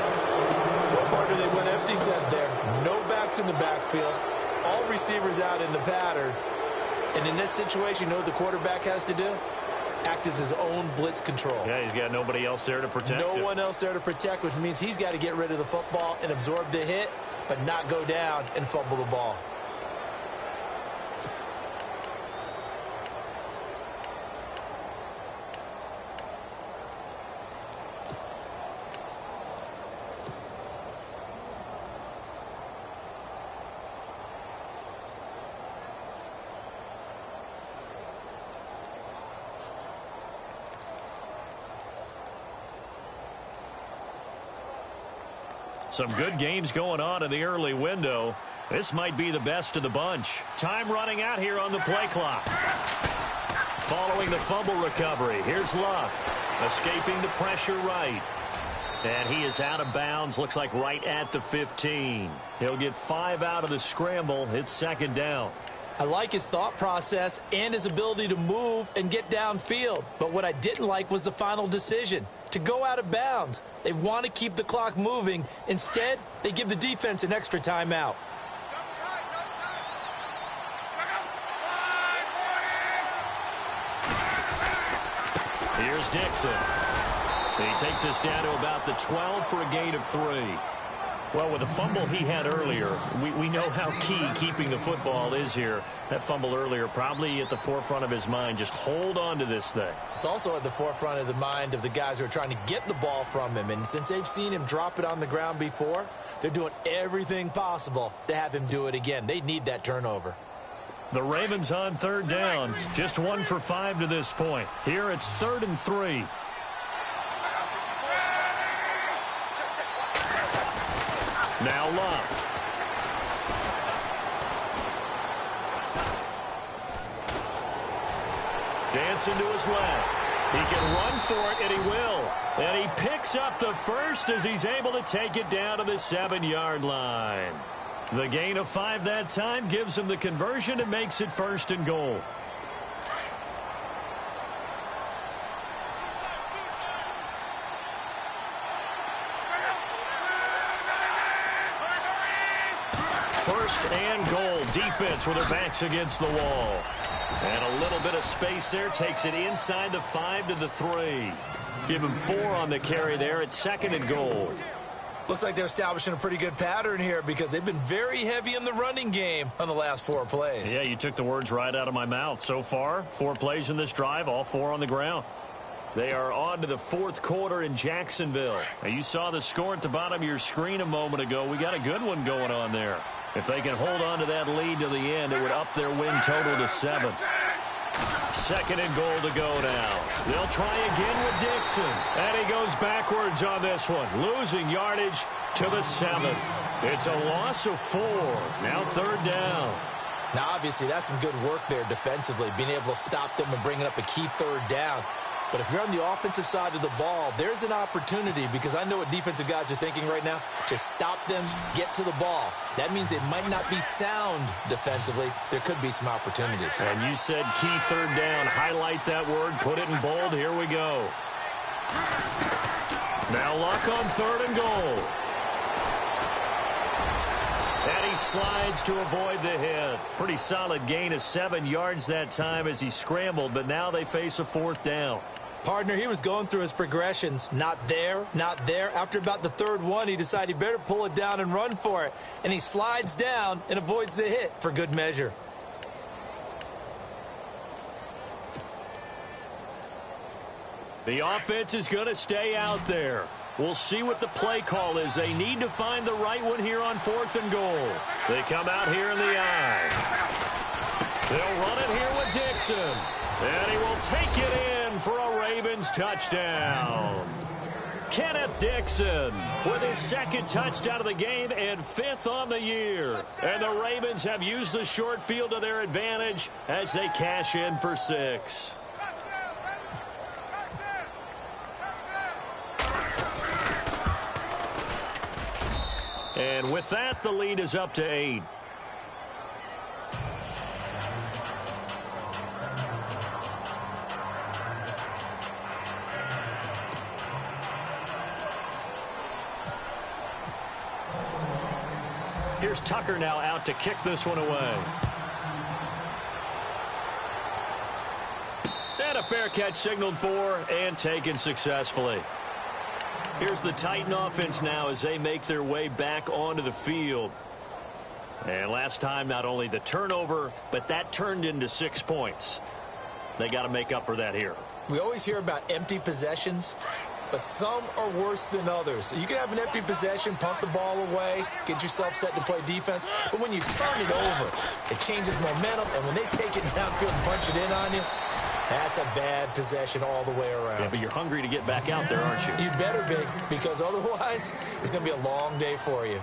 What partner they went empty set there. No backs in the backfield. All receivers out in the pattern. And in this situation, you know what the quarterback has to do? Act as his own blitz control. Yeah, he's got nobody else there to protect him. No one else there to protect, which means he's got to get rid of the football and absorb the hit, but not go down and fumble the ball. Some good games going on in the early window. This might be the best of the bunch. Time running out here on the play clock. Following the fumble recovery, here's Luck. Escaping the pressure right. And he is out of bounds, looks like right at the 15. He'll get 5 out of the scramble. It's 2nd down. I like his thought process and his ability to move and get downfield. But what I didn't like was the final decision, to go out of bounds. They want to keep the clock moving. Instead, they give the defense an extra timeout. Here's Dixon. He takes us down to about the 12 for a gain of 3. Well, with the fumble he had earlier, we know how key keeping the football is here. That fumble earlier probably at the forefront of his mind. Just hold on to this thing. It's also at the forefront of the mind of the guys who are trying to get the ball from him. And since they've seen him drop it on the ground before, they're doing everything possible to have him do it again. They need that turnover. The Ravens on 3rd down. Just 1 for 5 to this point. Here it's 3rd and 3. Now Luck. Dancing to his left. He can run for it, and he will. And he picks up the first as he's able to take it down to the 7-yard line. The gain of 5 that time gives him the conversion and makes it 1st and goal. First and goal. Defense with their backs against the wall. And a little bit of space there. Takes it inside the 5 to the 3. Give him 4 on the carry there at 2nd and goal. Looks like they're establishing a pretty good pattern here because they've been very heavy in the running game on the last 4 plays. Yeah, you took the words right out of my mouth. So far, 4 plays in this drive, all 4 on the ground. They are on to the 4th quarter in Jacksonville. Now, you saw the score at the bottom of your screen a moment ago. We got a good one going on there. If they can hold on to that lead to the end, it would up their win total to 7. 2nd and goal to go now. They'll try again with Dixon. And he goes backwards on this one. Losing yardage to the 7. It's a loss of 4. Now 3rd down. Now, obviously, that's some good work there defensively, being able to stop them and bringing up a key 3rd down. But if you're on the offensive side of the ball, there's an opportunity because I know what defensive guys are thinking right now. Just stop them, get to the ball. That means it might not be sound defensively. There could be some opportunities. And you said key 3rd down. Highlight that word. Put it in bold. Here we go. Now Luck on 3rd and goal. And he slides to avoid the hit. Pretty solid gain of 7 yards that time as he scrambled, but now they face a 4th down. Partner, he was going through his progressions. Not there, not there. After about the 3rd one, he decided he better pull it down and run for it. And he slides down and avoids the hit for good measure. The offense is going to stay out there. We'll see what the play call is. They need to find the right one here on 4th and goal. They come out here in the eye. They'll run it here with Dixon. And he will take it in for a Ravens touchdown. Kenneth Dixon with his second touchdown of the game and 5th on the year. And the Ravens have used the short field to their advantage as they cash in for 6. And with that, the lead is up to 8. Here's Tucker now out to kick this one away. And a fair catch signaled for and taken successfully. Here's the Titan offense now as they make their way back onto the field. And last time, not only the turnover, but that turned into 6 points. They got to make up for that here. We always hear about empty possessions, but some are worse than others. You can have an empty possession, pump the ball away, get yourself set to play defense, but when you turn it over, it changes momentum, and when they take it downfield and punch it in on you, that's a bad possession all the way around. Yeah, but you're hungry to get back out there, aren't you? You better be, because otherwise it's going to be a long day for you.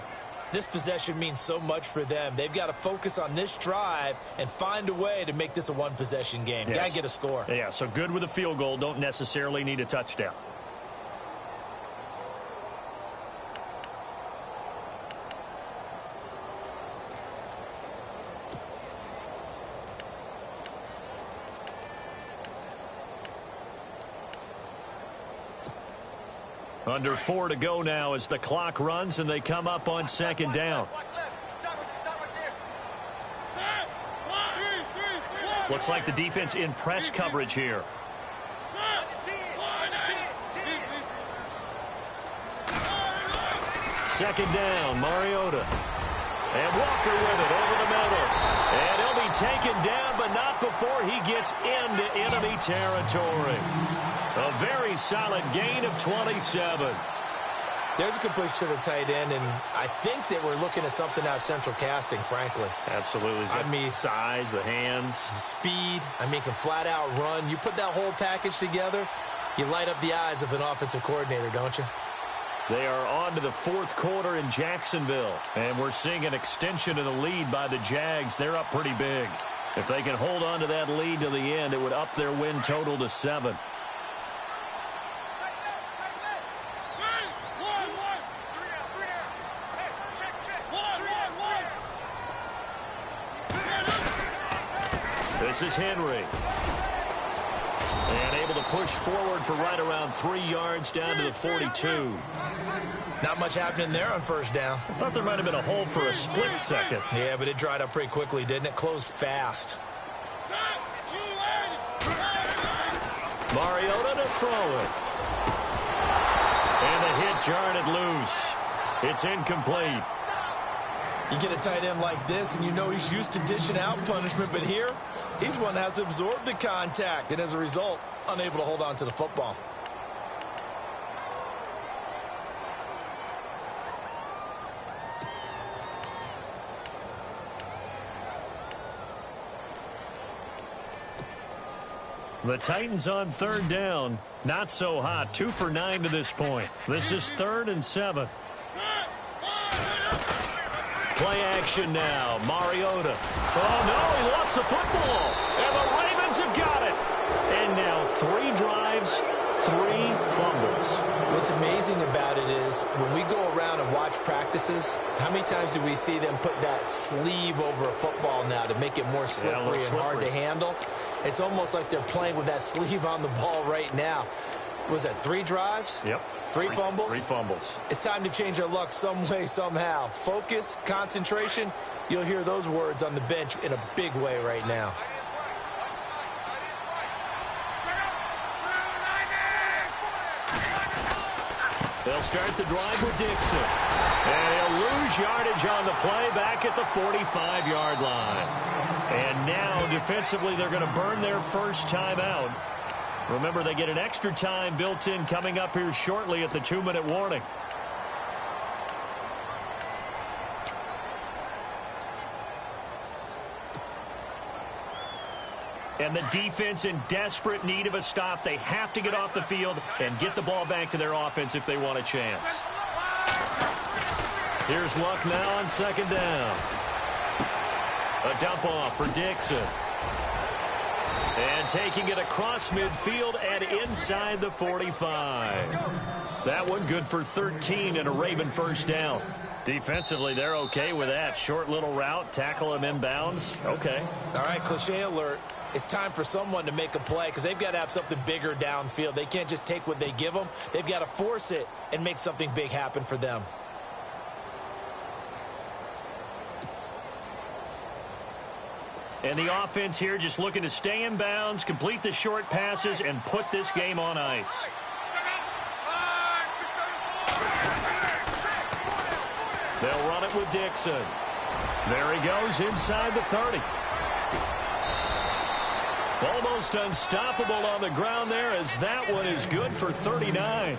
This possession means so much for them. They've got to focus on this drive and find a way to make this a one-possession game. Yes. Got to get a score. Yeah, so good with a field goal. Don't necessarily need a touchdown. Under 4 to go now as the clock runs and they come up on 2nd down. Looks like the defense in press coverage here. Second down, Mariota. And Walker with it over the middle. And he'll be taken down, but not before he gets into enemy territory. A very solid gain of 27. There's a completion to the tight end, and I think that we're looking at something out of central casting, frankly. Absolutely. I mean, size, the hands. Speed. I mean, can flat out run. You put that whole package together, you light up the eyes of an offensive coordinator, don't you? They are on to the 4th quarter in Jacksonville, and we're seeing an extension of the lead by the Jags. They're up pretty big. If they can hold on to that lead to the end, it would up their win total to 7. This is Henry. And able to push forward for right around 3 yards down to the 42. Not much happening there on first down. I thought there might have been a hole for a split second. Yeah, but it dried up pretty quickly, didn't it? Closed fast. Mariota to throw it. And the hit jarred it loose. It's incomplete. You get a tight end like this, and you know he's used to dishing out punishment, but here, he's one that has to absorb the contact, and as a result, unable to hold on to the football. The Titans on 3rd down. Not so hot. 2 for 9 to this point. This is 3rd and 7. Play action now. Mariota. Oh, no, he lost the football. And the Ravens have got it. And now 3 drives, 3 fumbles. What's amazing about it is when we go around and watch practices, how many times do we see them put that sleeve over a football now to make it more slippery and hard to handle? It's almost like they're playing with that sleeve on the ball right now. Was that 3 drives? Yep. 3 fumbles? 3 fumbles. It's time to change our luck some way, somehow. Focus, concentration. You'll hear those words on the bench in a big way right now. They'll start the drive with Dixon. And he'll lose yardage on the play back at the 45-yard line. And now, defensively, they're going to burn their first timeout. Remember, they get an extra time built in coming up here shortly at the 2-minute warning. And the defense in desperate need of a stop. They have to get off the field and get the ball back to their offense if they want a chance. Here's Luck now on second down. A dump off for Dixon. And taking it across midfield and inside the 45. That one good for 13 and a Raven first down. Defensively, they're okay with that. Short little route, tackle him inbounds. Okay. All right, cliche alert. It's time for someone to make a play because they've got to have something bigger downfield. They can't just take what they give them. They've got to force it and make something big happen for them. And the offense here just looking to stay in bounds, complete the short passes, and put this game on ice. They'll run it with Dixon. There he goes inside the 30. Almost unstoppable on the ground there as that one is good for 39.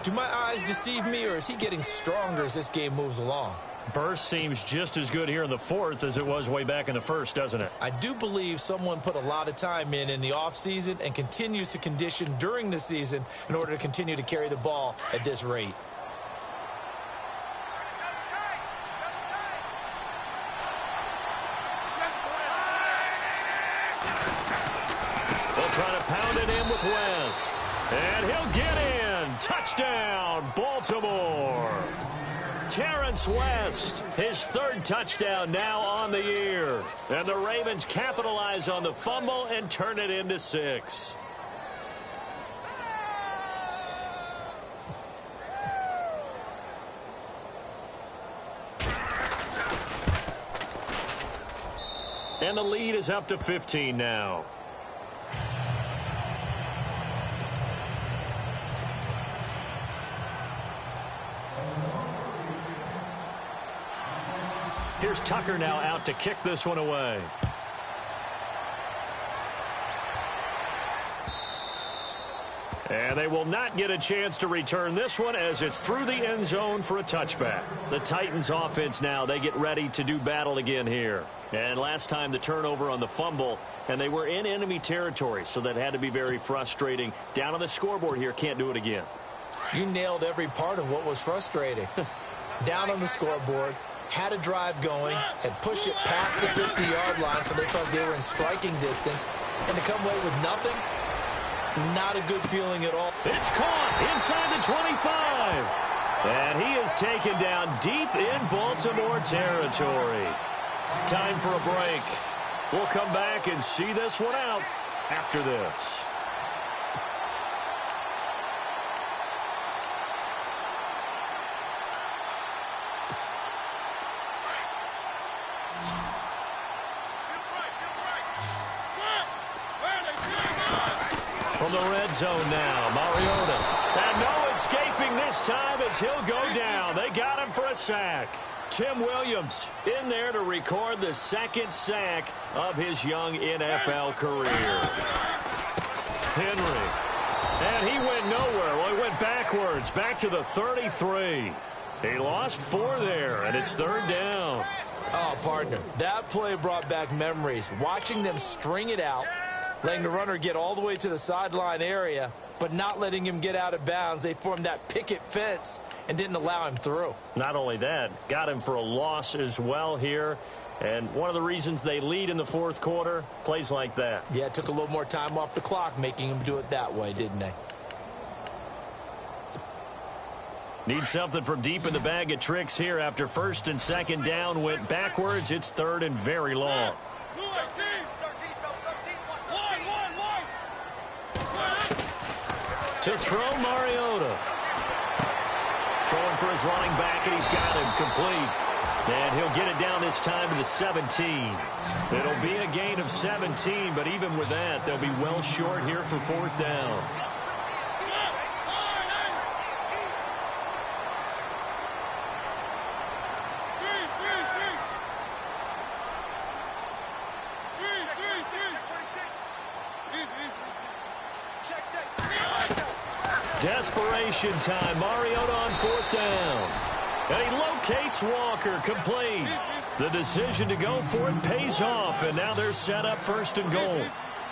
Do my eyes deceive me, or is he getting stronger as this game moves along? Burst seems just as good here in the fourth as it was way back in the first, doesn't it? I do believe someone put a lot of time in the offseason and continues to condition during the season in order to continue to carry the ball at this rate. Trying to pound it in with West. And he'll get in. Touchdown, Baltimore. Terrence West, his third touchdown now on the year. And the Ravens capitalize on the fumble and turn it into 6. And the lead is up to 15 now. Here's Tucker now out to kick this one away. And they will not get a chance to return this one as it's through the end zone for a touchback. The Titans offense now, they get ready to do battle again here. And last time the turnover on the fumble, and they were in enemy territory, so that had to be very frustrating. Down on the scoreboard here, can't do it again. You nailed every part of what was frustrating. Down on the scoreboard. Had a drive going, had pushed it past the 50-yard line so they felt they were in striking distance, and to come away with nothing, not a good feeling at all. It's caught inside the 25. And he is taken down deep in Baltimore territory. Time for a break. We'll come back and see this one out after this. From the red zone now, Mariota. And no escaping this time as he'll go down. They got him for a sack. Tim Williams in there to record the second sack of his young NFL career. Henry. And he went nowhere. Well, he went backwards, back to the 33. He lost 4 there, and it's third down. Oh, partner, that play brought back memories. Watching them string it out, letting the runner get all the way to the sideline area, but not letting him get out of bounds. They formed that picket fence and didn't allow him through. Not only that, got him for a loss as well here. And one of the reasons they lead in the fourth quarter, plays like that. Yeah, it took a little more time off the clock, making him do it that way, didn't they? Need something from deep in the bag of tricks here after first and second down went backwards. It's third and very long. To throw, Mariota. Throwing for his running back, and he's got him complete. And he'll get it down this time to the 17. It'll be a gain of 17, but even with that, they'll be well short here for fourth down. Desperation time. Mariota on fourth down. And he locates Walker, complete. The decision to go for it pays off, and now they're set up first and goal.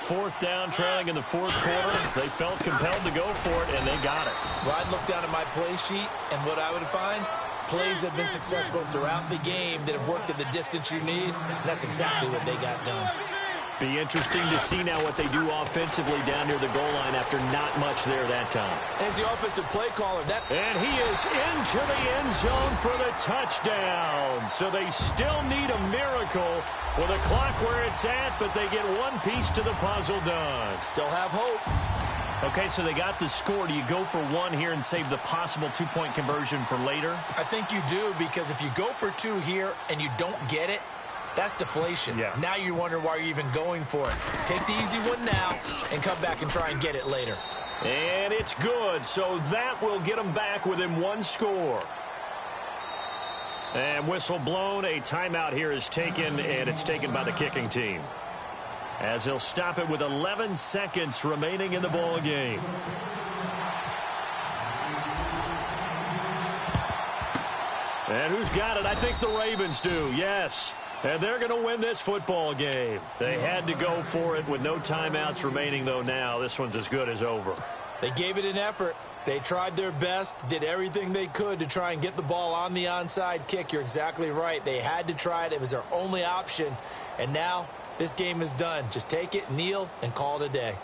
4th down, trailing in the 4th quarter. They felt compelled to go for it, and they got it. Well, I'd look down at my play sheet, and what I would find, plays have been successful throughout the game that have worked at the distance you need, and that's exactly what they got done. Be interesting to see now what they do offensively down near the goal line after not much there that time. As the offensive play caller, and he is into the end zone for the touchdown. So they still need a miracle with a clock where it's at, but they get one piece to the puzzle done. Still have hope. Okay, so they got the score. Do you go for one here and save the possible 2-point conversion for later? I think you do, because if you go for 2 here and you don't get it, that's deflation. Yeah. Now you wonder why you're even going for it. Take the easy one now and come back and try and get it later. And it's good, so that will get them back within 1 score. And whistle blown. A timeout here is taken, and it's taken by the kicking team, as he'll stop it with 11 seconds remaining in the ball game. And who's got it? I think the Ravens do, yes. And they're going to win this football game. They had to go for it with no timeouts remaining, though. Now this one's as good as over. They gave it an effort. They tried their best, did everything they could to try and get the ball on the onside kick. You're exactly right. They had to try it. It was their only option. And now this game is done. Just take it, kneel, and call it a day.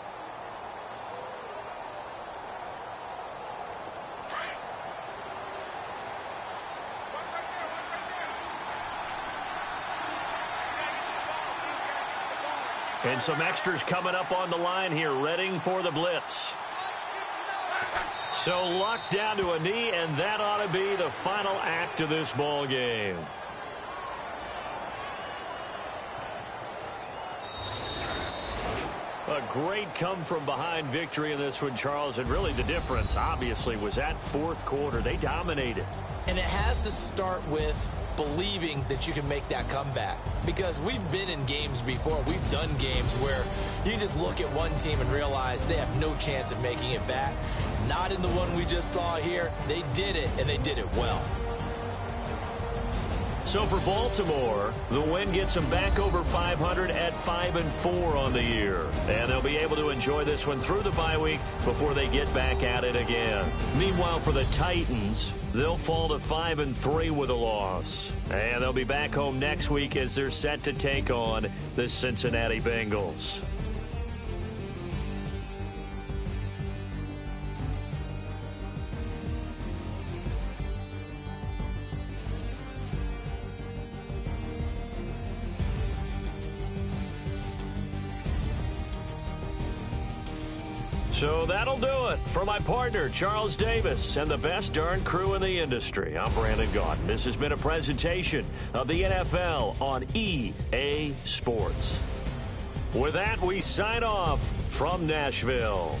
And some extras coming up on the line here, readying for the blitz. So Luck down to a knee, and that ought to be the final act of this ball game. A great come-from-behind victory in this one, Charles. And really the difference, obviously, was that 4th quarter. They dominated. And it has to start with believing that you can make that comeback. Because we've been in games before. We've done games where you just look at one team and realize they have no chance of making it back. Not in the one we just saw here. They did it, and they did it well. So for Baltimore, the win gets them back over 500 at 5-4 on the year. And they'll be able to enjoy this one through the bye week before they get back at it again. Meanwhile, for the Titans, they'll fall to 5-3 with a loss. And they'll be back home next week as they're set to take on the Cincinnati Bengals. So that'll do it for my partner, Charles Davis, and the best darn crew in the industry. I'm Brandon Gaudin. This has been a presentation of the NFL on EA Sports. With that, we sign off from Nashville.